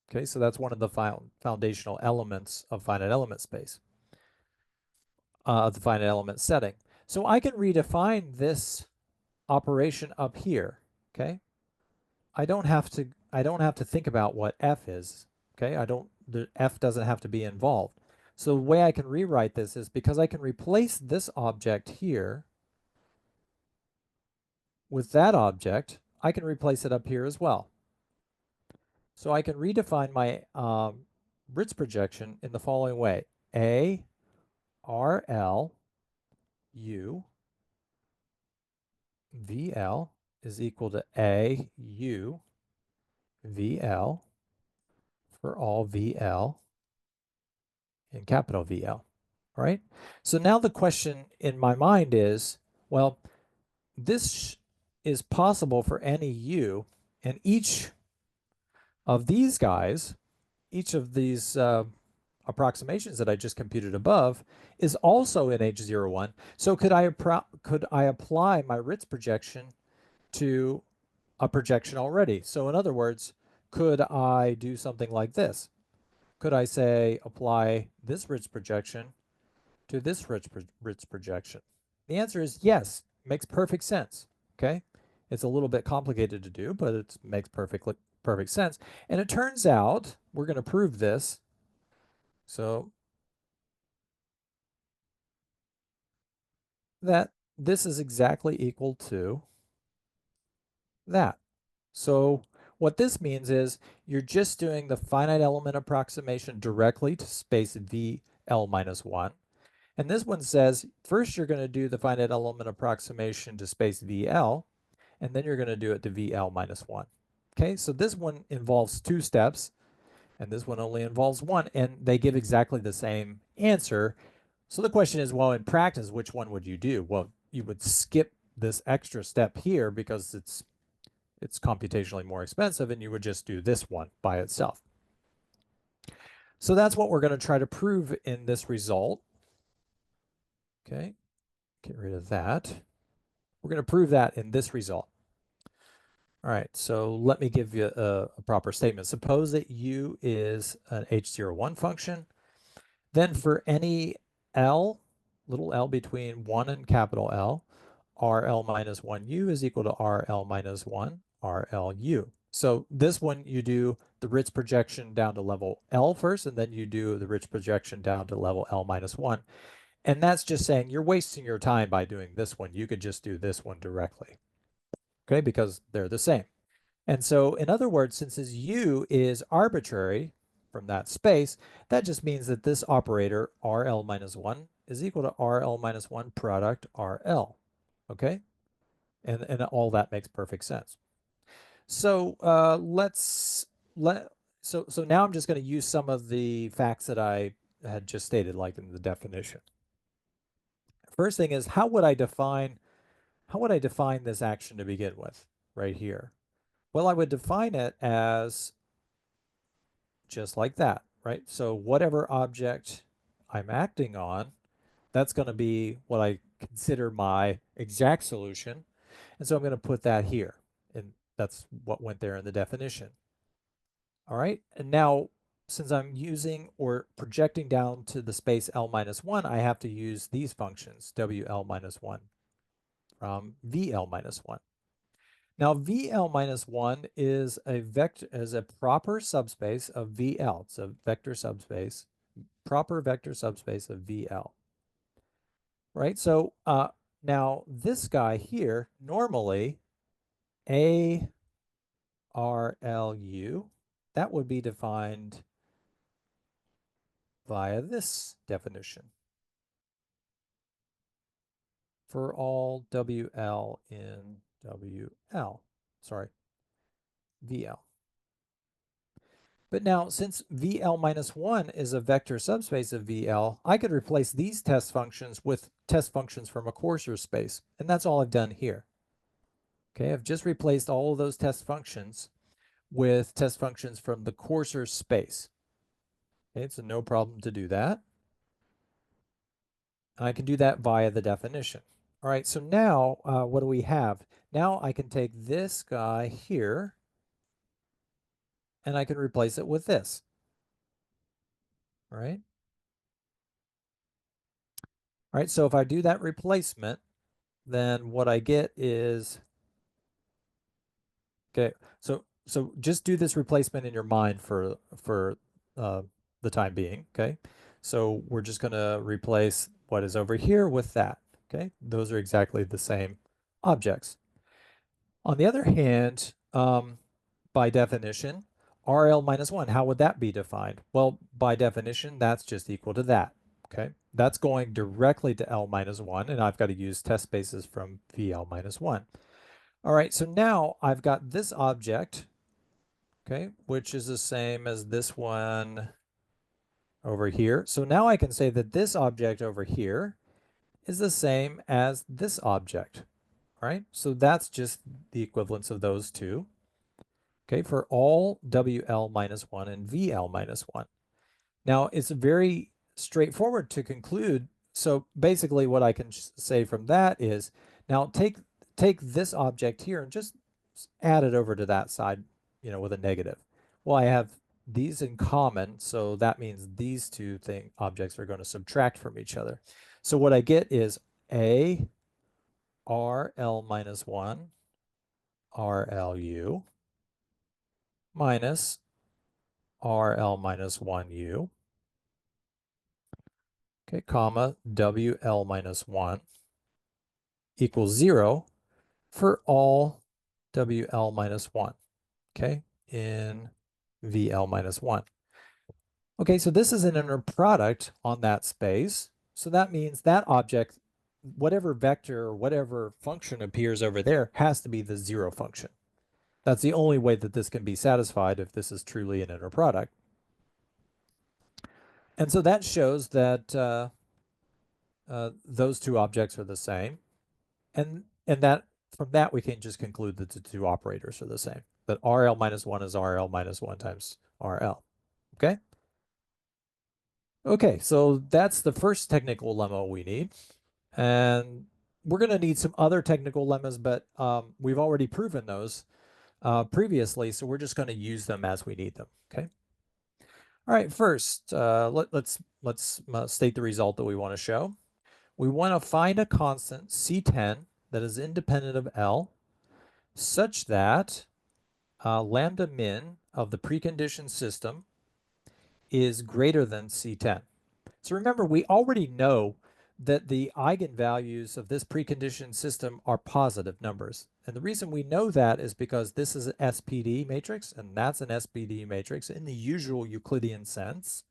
Okay, so that's one of the foundational elements of finite element space, of the finite element setting. So I can redefine this operation up here. Okay, I don't have to think about what F is. Okay, the F doesn't have to be involved. So the way I can rewrite this is because I can replace this object here with that object, I can replace it up here as well. So I can redefine my Ritz projection in the following way. A RL U VL is equal to A U VL for all VL in capital VL. All right. So now the question in my mind is, well, this is possible for any U, and each of these guys, each of these approximations that I just computed above is also in H01. So could I apply my Ritz projection to a projection already? So in other words, could I do something like this? Could I say apply this Ritz projection to this Ritz projection? The answer is yes. Makes perfect sense. Okay, it's a little bit complicated to do, but it makes perfect sense. And it turns out we're going to prove this. So that this is exactly equal to that. So what this means is you're just doing the finite element approximation directly to space VL minus 1. And this one says, first you're going to do the finite element approximation to space VL, and then you're going to do it to VL minus 1. Okay, so this one involves 2 steps, and this one only involves 1, and they give exactly the same answer. So the question is, well, in practice, which one would you do? Well, you would skip this extra step here because it's computationally more expensive, and you would just do this one by itself. So that's what we're going to try to prove in this result. Okay, get rid of that. We're going to prove that in this result. All right, so let me give you a proper statement. Suppose that U is an H01 function. Then for any L, little l between 1 and capital L, RL minus 1U is equal to RL minus 1 RLU. So this one you do the Ritz projection down to level L first, and then you do the Ritz projection down to level L minus 1. And that's just saying you're wasting your time by doing this one. You could just do this one directly, okay, because they're the same. And so in other words, since this U is arbitrary from that space, that just means that this operator RL minus 1 is equal to RL minus 1 product RL, okay? And all that makes perfect sense. So so now I'm just going to use some of the facts that I had just stated, like in the definition. First thing is, how would I define this action to begin with right here? Well, I would define it as just like that, right? So whatever object I'm acting on, that's going to be what I consider my exact solution. And so I'm going to put that here. And that's what went there in the definition. All right. And now, since I'm using or projecting down to the space L minus 1, I have to use these functions, WL minus 1 from VL minus 1. Now, VL minus 1 is a proper subspace of VL. It's a vector subspace, proper vector subspace of VL. Right? So now this guy here, normally A RLU, that would be defined via this definition. For all WL in WL, sorry, VL. But now, since VL minus 1 is a vector subspace of VL, I could replace these test functions with test functions from a coarser space. And that's all I've done here. Okay, I've just replaced all of those test functions with test functions from the coarser space. Okay, it's no problem to do that. And I can do that via the definition. All right, so now what do we have? Now I can take this guy here and I can replace it with this. All right. All right, so if I do that replacement, then what I get is, okay, so just do this replacement in your mind for the time being, okay? So we're just going to replace what is over here with that, okay? Those are exactly the same objects. On the other hand, by definition, RL minus 1, how would that be defined? Well, by definition, that's just equal to that, okay? That's going directly to L minus 1, and I've got to use test spaces from VL minus 1. All right, so now I've got this object, okay, which is the same as this one over here. So now I can say that this object over here is the same as this object, right? So that's just the equivalence of those two, okay, for all WL minus 1 and VL minus 1. Now, it's very straightforward to conclude. So basically what I can say from that is, now take this object here and just add it over to that side, with a negative. Well, I have these in common, so that means these two objects are going to subtract from each other. So what I get is A RL minus 1 RLU minus RL minus 1U, okay, comma, WL minus 1 equals 0 for all WL minus 1, okay, in VL minus 1. Okay, so this is an inner product on that space. So that means that object, whatever vector or whatever function appears over there, has to be the 0 function. That's the only way that this can be satisfied if this is truly an inner product. And so that shows that those two objects are the same. And that from that we can just conclude that the two operators are the same. That RL minus 1 is RL minus 1 times RL. Okay? Okay, so that's the first technical lemma we need. And we're going to need some other technical lemmas, but we've already proven those previously, so we're just going to use them as we need them. Okay. All right. First, let's state the result that we want to show. We want to find a constant C10 that is independent of L, such that lambda min of the preconditioned system is greater than C10. So remember, we already know that the eigenvalues of this preconditioned system are positive numbers. And the reason we know that is because this is an SPD matrix, and that's an SPD matrix in the usual Euclidean sense.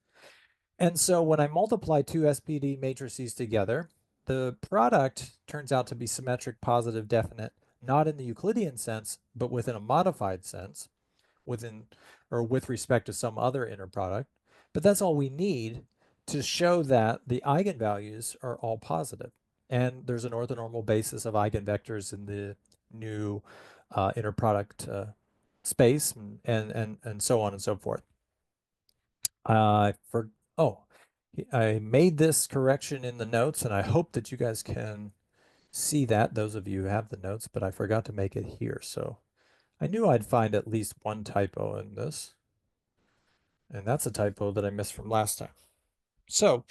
And so when I multiply two SPD matrices together, the product turns out to be symmetric, positive, definite, not in the Euclidean sense, but within a modified sense, with respect to some other inner product. But that's all we need to show that the eigenvalues are all positive. And there's an orthonormal basis of eigenvectors in the new inner product space, and so on and so forth. I made this correction in the notes, and I hope that you guys can see that, those of you who have the notes, but I forgot to make it here. So I knew I'd find at least one typo in this. And that's a typo that I missed from last time. So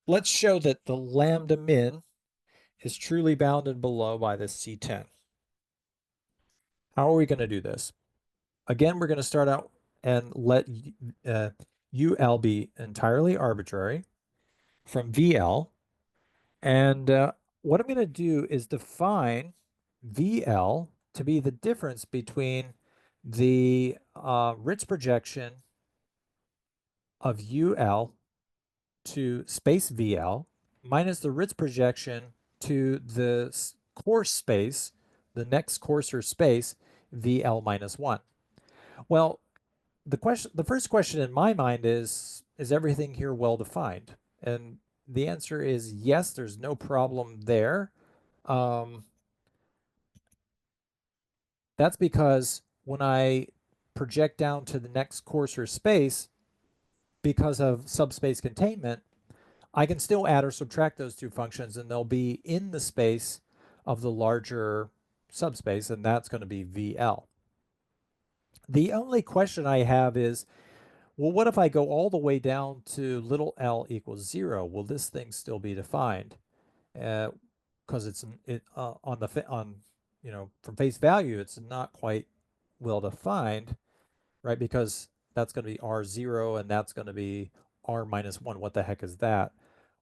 let's show that the lambda min is truly bounded below by this C10. How are we going to do this? Again, we're going to start out and let UL be entirely arbitrary from VL. And what I'm going to do is define VL to be the difference between the Ritz projection of UL to space VL minus the Ritz projection to the coarse space, the next coarser space, VL minus 1. Well, the first question in my mind is everything here well defined? And the answer is yes, there's no problem there. That's because when I project down to the next coarser space, because of subspace containment, I can still add or subtract those two functions and they'll be in the space of the larger subspace, and that's going to be VL. The only question I have is, well, what if I go all the way down to little l equals 0? Will this thing still be defined? Because it's on from face value, it's not quite well defined, right? Because that's going to be R0 and that's going to be R minus 1. What the heck is that?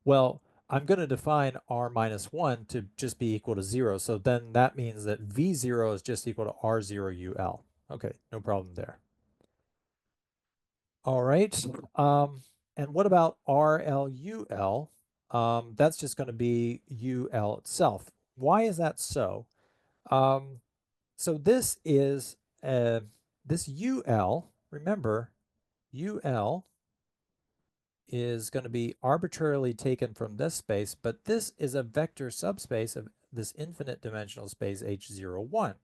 Well, I'm going to define R minus 1 to just be equal to 0. So then that means that V0 is just equal to R0 UL. Okay, no problem there. All right. And what about RLUL? That's just going to be UL itself. Why is that so? So this is this UL, remember, UL is going to be arbitrarily taken from this space, but this is a vector subspace of this infinite dimensional space H01.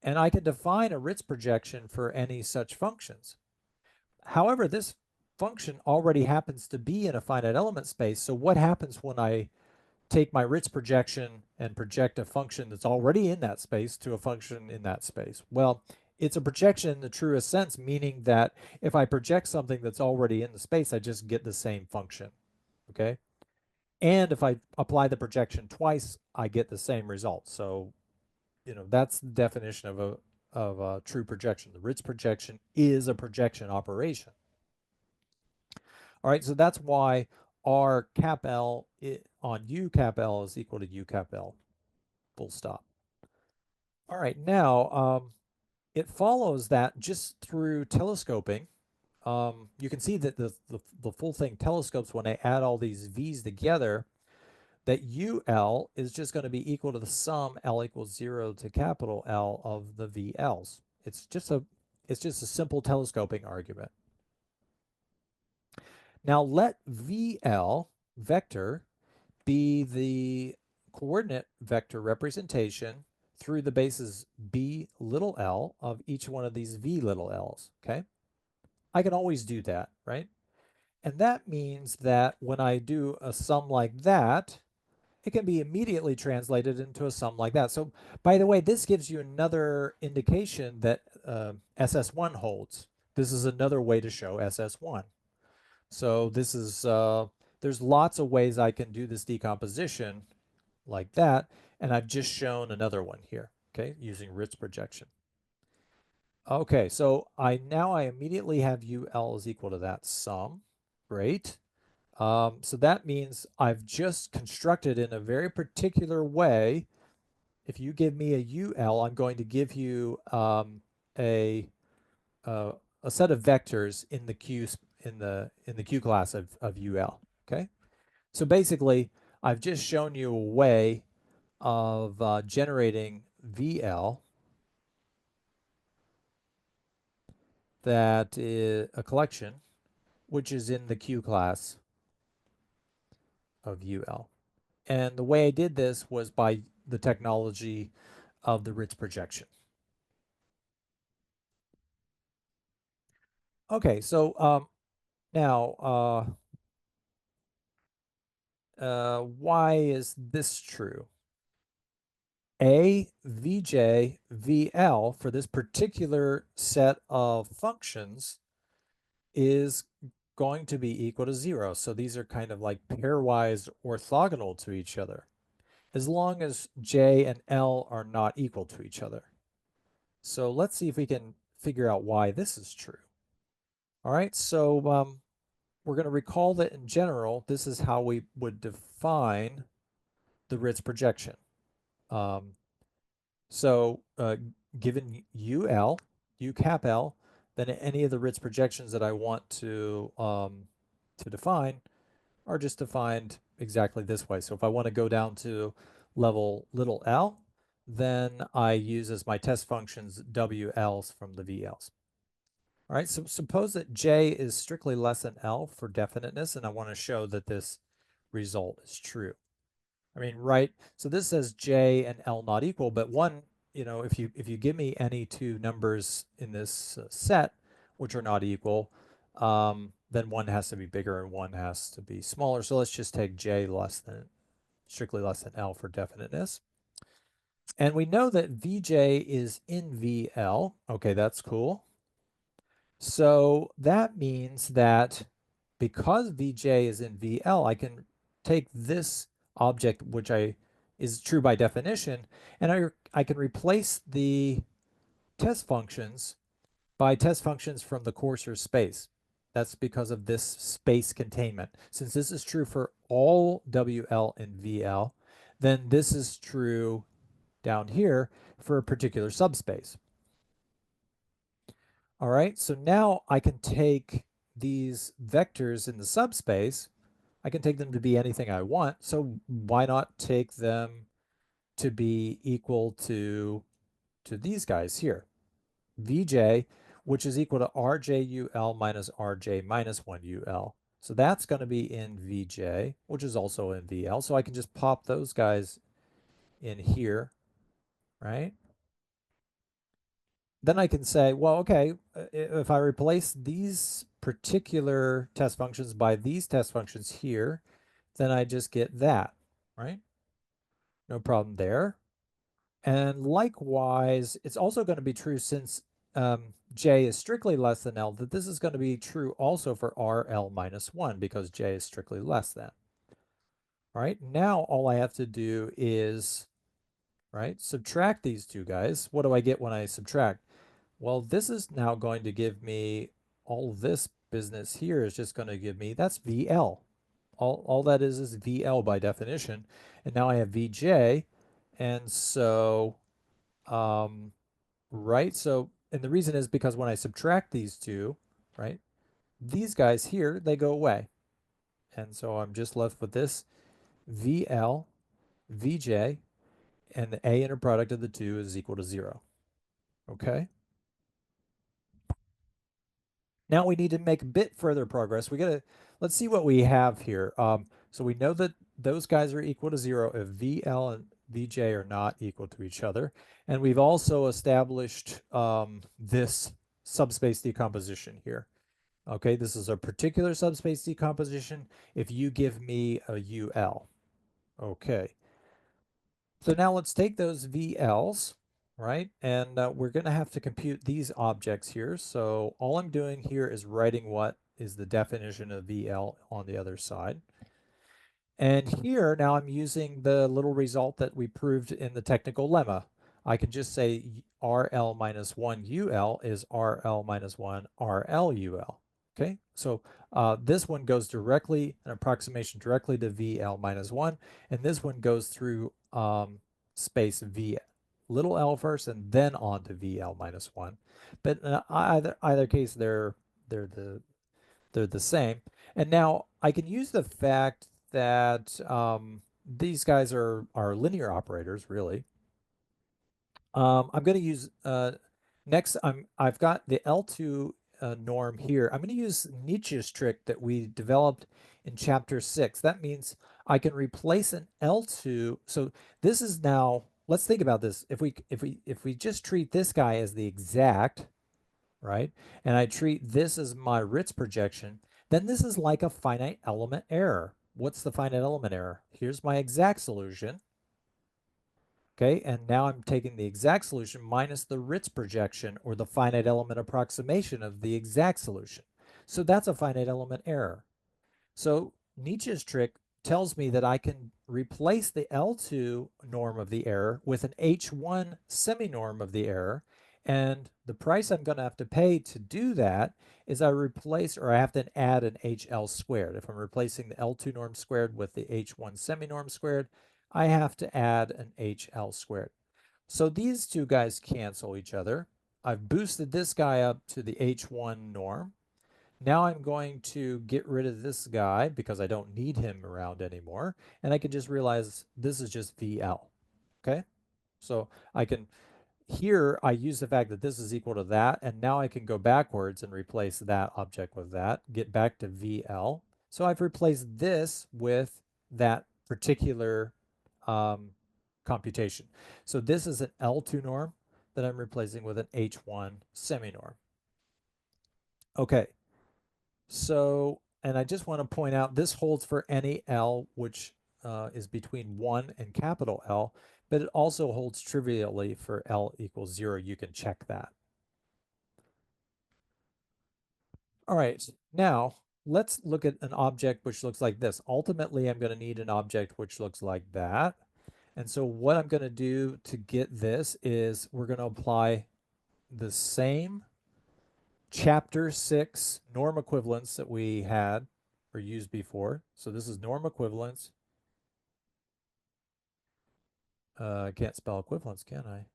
And I can define a Ritz projection for any such functions. However, this function already happens to be in a finite element space. So what happens when I take my Ritz projection and project a function that's already in that space to a function in that space? Well, it's a projection in the truest sense, meaning that if I project something that's already in the space, I just get the same function, okay? And if I apply the projection twice, I get the same result. So, that's the definition of a true projection. The Ritz projection is a projection operation. All right, so that's why R cap L on U cap L is equal to U cap L, full stop. All right, now it follows that just through telescoping, you can see that the full thing telescopes when I add all these V's together, that UL is just going to be equal to the sum L equals 0 to capital L of the VLs. It's just a simple telescoping argument. Now let VL vector be the coordinate vector representation through the bases B little l of each one of these V little l's, okay? I can always do that, right? And that means that when I do a sum like that, it can be immediately translated into a sum like that. So, by the way, this gives you another indication that SS1 holds. This is another way to show SS1. So this is, there's lots of ways I can do this decomposition like that, and I've just shown another one here, okay, using Ritz projection. Okay, so I immediately have UL is equal to that sum. Great. So that means I've just constructed in a very particular way. If you give me a UL, I'm going to give you a set of vectors in the Q Q class of UL. Okay, so basically, I've just shown you a way of generating VL that is a collection which is in the Q class of UL. And the way I did this was by the technology of the Ritz projection. Okay, so now why is this true? A, Vj, Vl for this particular set of functions is going to be equal to 0. So these are kind of like pairwise orthogonal to each other, as long as J and L are not equal to each other. So let's see if we can figure out why this is true. All right, so we're going to recall that in general, this is how we would define the Ritz projection. So given UL, U cap L, then any of the Ritz projections that I want to define are just defined exactly this way. So if I want to go down to level little l, then I use as my test functions WLs from the VLs. All right, so suppose that J is strictly less than L for definiteness, and I want to show that this result is true. I mean, right, so this says J and L not equal, but one, you know, if you give me any two numbers in this set which are not equal, then one has to be bigger and one has to be smaller. So let's just take J strictly less than L for definiteness. And we know that VJ is in VL. Okay, that's cool. So that means that because VJ is in VL, I can take this object, which is true by definition, and I can replace the test functions by test functions from the coarser space. That's because of this space containment. Since this is true for all WL and VL, then this is true down here for a particular subspace. All right, so now I can take these vectors in the subspace, I can take them to be anything I want. So why not take them to be equal to these guys here? Vj, which is equal to rjul minus rj minus 1ul. So that's going to be in Vj, which is also in VL. So I can just pop those guys in here, right? Then I can say, well, okay, if I replace these particular test functions by these test functions here, then I just get that, right? No problem there. And likewise, it's also going to be true since J is strictly less than L, that this is going to be true also for RL minus 1 because J is strictly less than. All right, now all I have to do is, right, subtract these two guys. What do I get when I subtract? Well, this is now going to give me all this business here is just going to give me, that's VL. All that is VL by definition. And now I have VJ. And so, right, so, and the reason is because when I subtract these two, right, these guys here, they go away. And so I'm just left with this VL, VJ, and the A inner product of the two is equal to 0. Okay? Now we need to make a bit further progress. Let's see what we have here. So we know that those guys are equal to 0 if VL and VJ are not equal to each other. And we've also established this subspace decomposition here. Okay, this is a particular subspace decomposition if you give me a UL. Okay. So now let's take those VLs, right? And we're going to have to compute these objects here. So all I'm doing here is writing what is the definition of VL on the other side. And here now I'm using the little result that we proved in the technical lemma. I can just say RL minus 1 UL is RL minus 1 RL UL. Okay, so this one goes directly, an approximation directly to VL minus 1, and this one goes through space V little l first and then on to VL minus 1. But in either case, they're the same. And now I can use the fact that these guys are linear operators, really. I'm going to use next. I've got the L2 norm here. I'm going to use Nietzsche's trick that we developed in chapter 6. That means I can replace an L2. So this is now. Let's think about this. If we just treat this guy as the exact, right, and I treat this as my Ritz projection, then this is like a finite element error. What's the finite element error? Here's my exact solution. Okay, and now I'm taking the exact solution minus the Ritz projection or the finite element approximation of the exact solution. So that's a finite element error. So Nietzsche's trick tells me that I can replace the L2 norm of the error with an H1 semi-norm of the error. And the price I'm going to have to pay to do that is I have to add an HL squared. If I'm replacing the L2 norm squared with the H1 semi-norm squared, I have to add an HL squared. So these two guys cancel each other. I've boosted this guy up to the H1 norm. Now I'm going to get rid of this guy because I don't need him around anymore. And I can just realize this is just VL. Okay. So I can, here I use the fact that this is equal to that. And now I can go backwards and replace that object with that, get back to VL. So I've replaced this with that particular computation. So this is an L2 norm that I'm replacing with an H1 semi-norm. Okay. So, and I just want to point out this holds for any L which is between 1 and capital L, but it also holds trivially for L equals 0. You can check that. All right, now let's look at an object which looks like this. Ultimately, I'm going to need an object which looks like that. And so what I'm going to do to get this is we're going to apply the same chapter 6 norm equivalence that we had or used before. So this is norm equivalence. I can't spell equivalence, can I?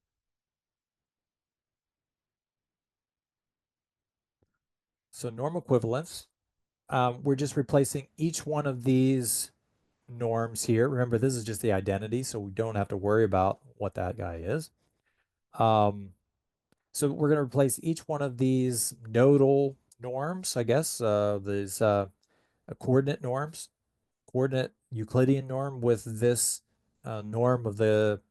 So norm equivalence, we're just replacing each one of these norms here. Remember, this is just the identity, so we don't have to worry about what that guy is. So we're going to replace each one of these nodal norms, I guess, these coordinate norms, coordinate Euclidean norm with this norm of the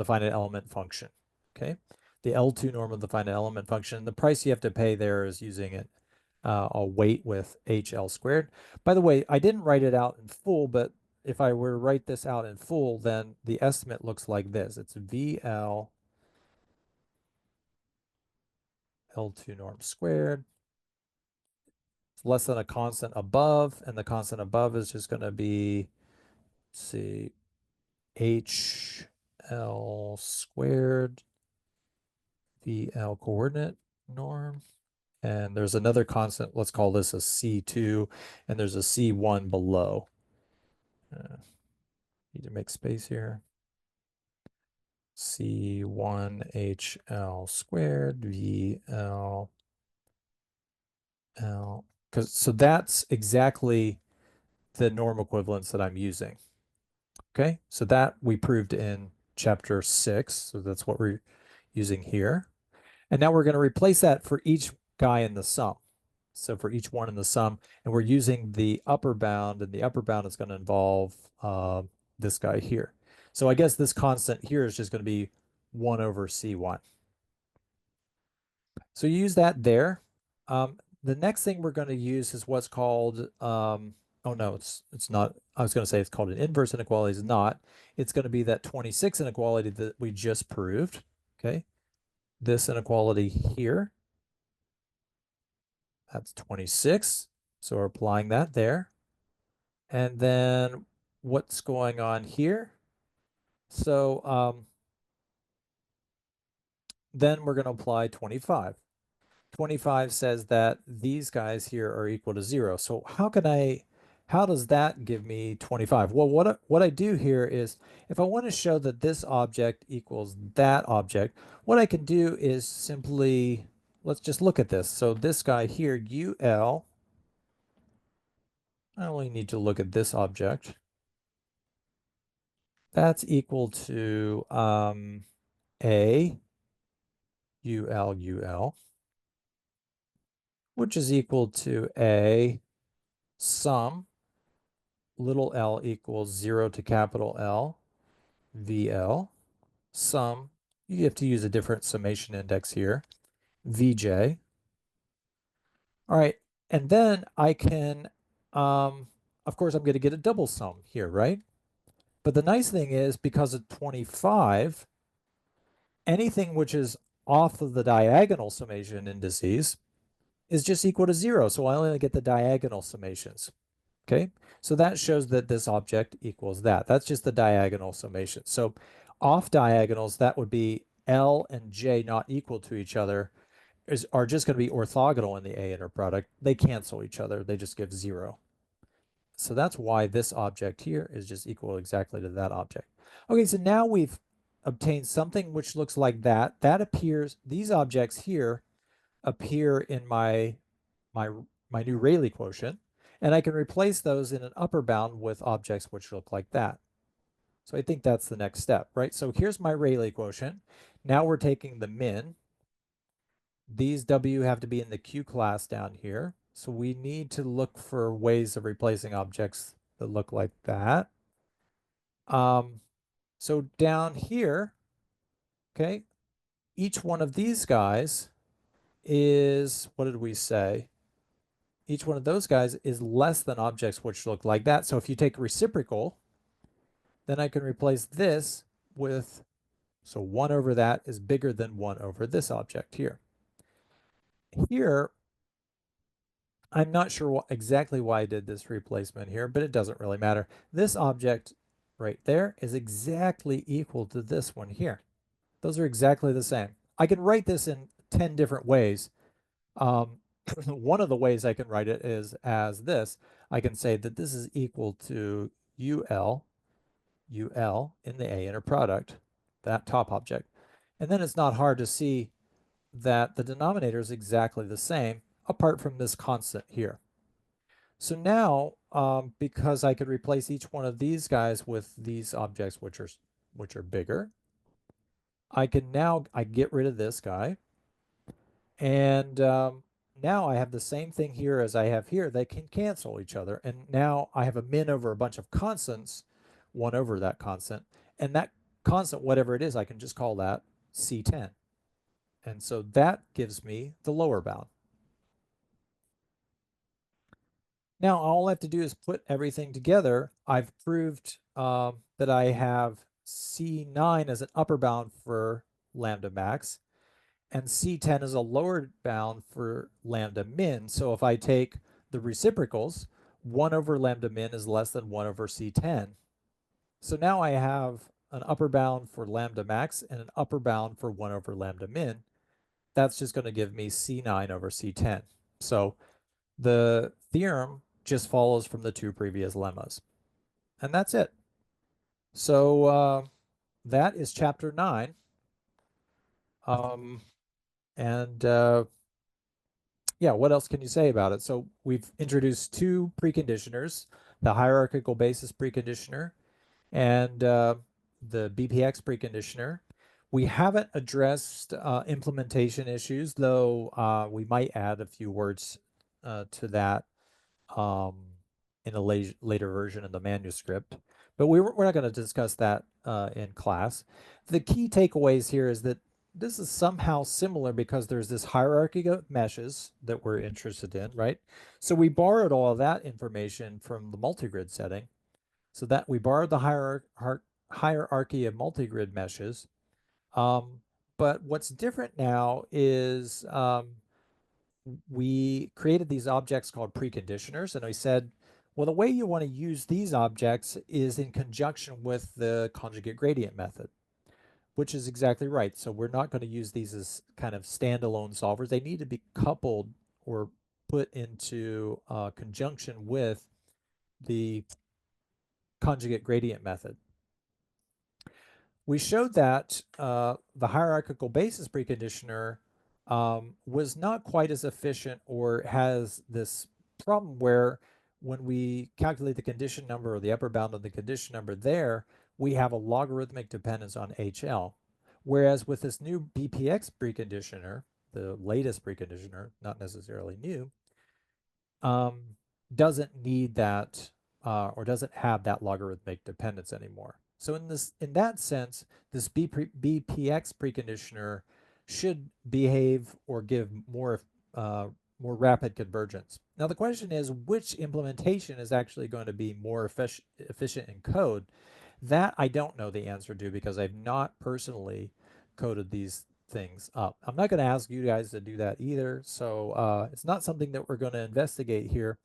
finite element function. Okay, the L2 norm of the finite element function. The price you have to pay there is using it a weight with HL squared. By the way, I didn't write it out in full, but if I were to write this out in full, then the estimate looks like this. It's VL L2 norm squared. It's less than a constant above, and the constant above is just going to be, let's see, HL squared VL coordinate norm. And there's another constant, let's call this a C2, and there's a C1 below. Need to make space here. C1HL squared VL L. So that's exactly the norm equivalence that I'm using. Okay, so that we proved in chapter 6. So that's what we're using here. And now we're going to replace that for each guy in the sum. So for each one in the sum, and we're using the upper bound, and the upper bound is going to involve this guy here. So I guess this constant here is just going to be 1 over C1. So you use that there. The next thing we're going to use is what's called, oh no, it's not. I was going to say it's called an inverse inequality. It's not. It's going to be that 26 inequality that we just proved. Okay. This inequality here. That's 26. So we're applying that there. And then what's going on here? So then we're going to apply 25. 25 says that these guys here are equal to 0. So how does that give me 25? Well, what I do here is if I want to show that this object equals that object, what I can do is simply, let's just look at this. So this guy here, UL, I only need to look at this object. That's equal to A UL, which is equal to A sum little l equals 0 to capital L VL sum. You have to use a different summation index here. VJ. All right, and then I can, of course, I'm going to get a double sum here, right? But the nice thing is because of 25, anything which is off of the diagonal summation indices is just equal to 0. So I only get the diagonal summations. Okay, so that shows that this object equals that. That's just the diagonal summation. So off diagonals, that would be L and J not equal to each other are just going to be orthogonal in the A inner product. They cancel each other. They just give 0. So that's why this object here is just equal exactly to that object. Okay, so now we've obtain something which looks like that. That appears, these objects here appear in my new Rayleigh quotient, and I can replace those in an upper bound with objects which look like that. So I think that's the next step, right? So here's my Rayleigh quotient. Now we're taking the min. These W have to be in the Q class down here. So we need to look for ways of replacing objects that look like that. So down here, okay, each one of these guys is, what did we say? Each one of those guys is less than objects which look like that. So if you take reciprocal, then I can replace this with, so 1 over that is bigger than 1 over this object here. Here, I'm not sure exactly why I did this replacement here, but it doesn't really matter. This object right there is exactly equal to this one here. Those are exactly the same. I can write this in 10 different ways. One of the ways I can write it is as this. I can say that this is equal to UL in the A inner product, that top object. And then it's not hard to see that the denominator is exactly the same apart from this constant here. So now, because I could replace each one of these guys with these objects which are bigger, I get rid of this guy, and now I have the same thing here as I have here. They can cancel each other, and now I have a min over a bunch of constants, 1 over that constant, and that constant, whatever it is, I can just call that C10. And so that gives me the lower bound. Now all I have to do is put everything together. I've proved that I have C9 as an upper bound for lambda max, and C10 is a lower bound for lambda min. So if I take the reciprocals, 1 over lambda min is less than 1 over C10. So now I have an upper bound for lambda max and an upper bound for 1 over lambda min. That's just going to give me C9 over C10. So the theorem just follows from the 2 previous lemmas. And that's it. So that is chapter 9. Yeah, what else can you say about it? So we've introduced 2 preconditioners, the hierarchical basis preconditioner and the BPX preconditioner. We haven't addressed implementation issues, though we might add a few words to that in a later version of the manuscript. But we're not going to discuss that in class. The key takeaways here is that this is somehow similar because there's this hierarchy of meshes that we're interested in, right? So we borrowed all of that information from the multigrid setting. So that we borrowed the hierarchy of multigrid meshes. But what's different now is we created these objects called preconditioners, and we said, well, the way you want to use these objects is in conjunction with the conjugate gradient method, which is exactly right. So we're not going to use these as kind of standalone solvers. They need to be coupled or put into conjunction with the conjugate gradient method. We showed that the hierarchical basis preconditioner was not quite as efficient or has this problem where when we calculate the condition number or the upper bound of the condition number there, we have a logarithmic dependence on HL. Whereas with this new BPX preconditioner, the latest preconditioner, not necessarily new, doesn't need that or doesn't have that logarithmic dependence anymore. So in that sense, this BPX preconditioner should behave or give more rapid convergence. Now the question is, which implementation is actually going to be more efficient in code? That I don't know the answer to because I've not personally coded these things up. I'm not going to ask you guys to do that either. So it's not something that we're going to investigate here.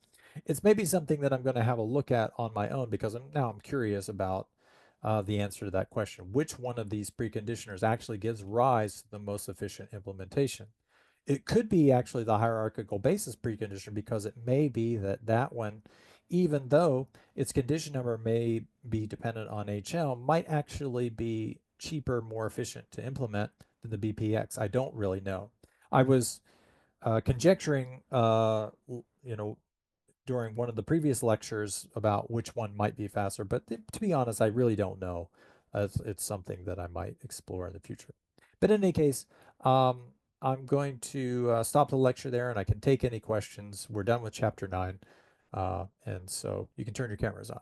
It's maybe something that I'm going to have a look at on my own because I'm curious about the answer to that question. Which one of these preconditioners actually gives rise to the most efficient implementation? It could be actually the hierarchical basis preconditioner because it may be that one, even though its condition number may be dependent on HL, might actually be cheaper, more efficient to implement than the BPX? I don't really know. I was conjecturing, you know, during one of the previous lectures about which one might be faster, but to be honest, I really don't know. It's something that I might explore in the future. But in any case, I'm going to stop the lecture there, and I can take any questions. We're done with chapter 9, and so you can turn your cameras on.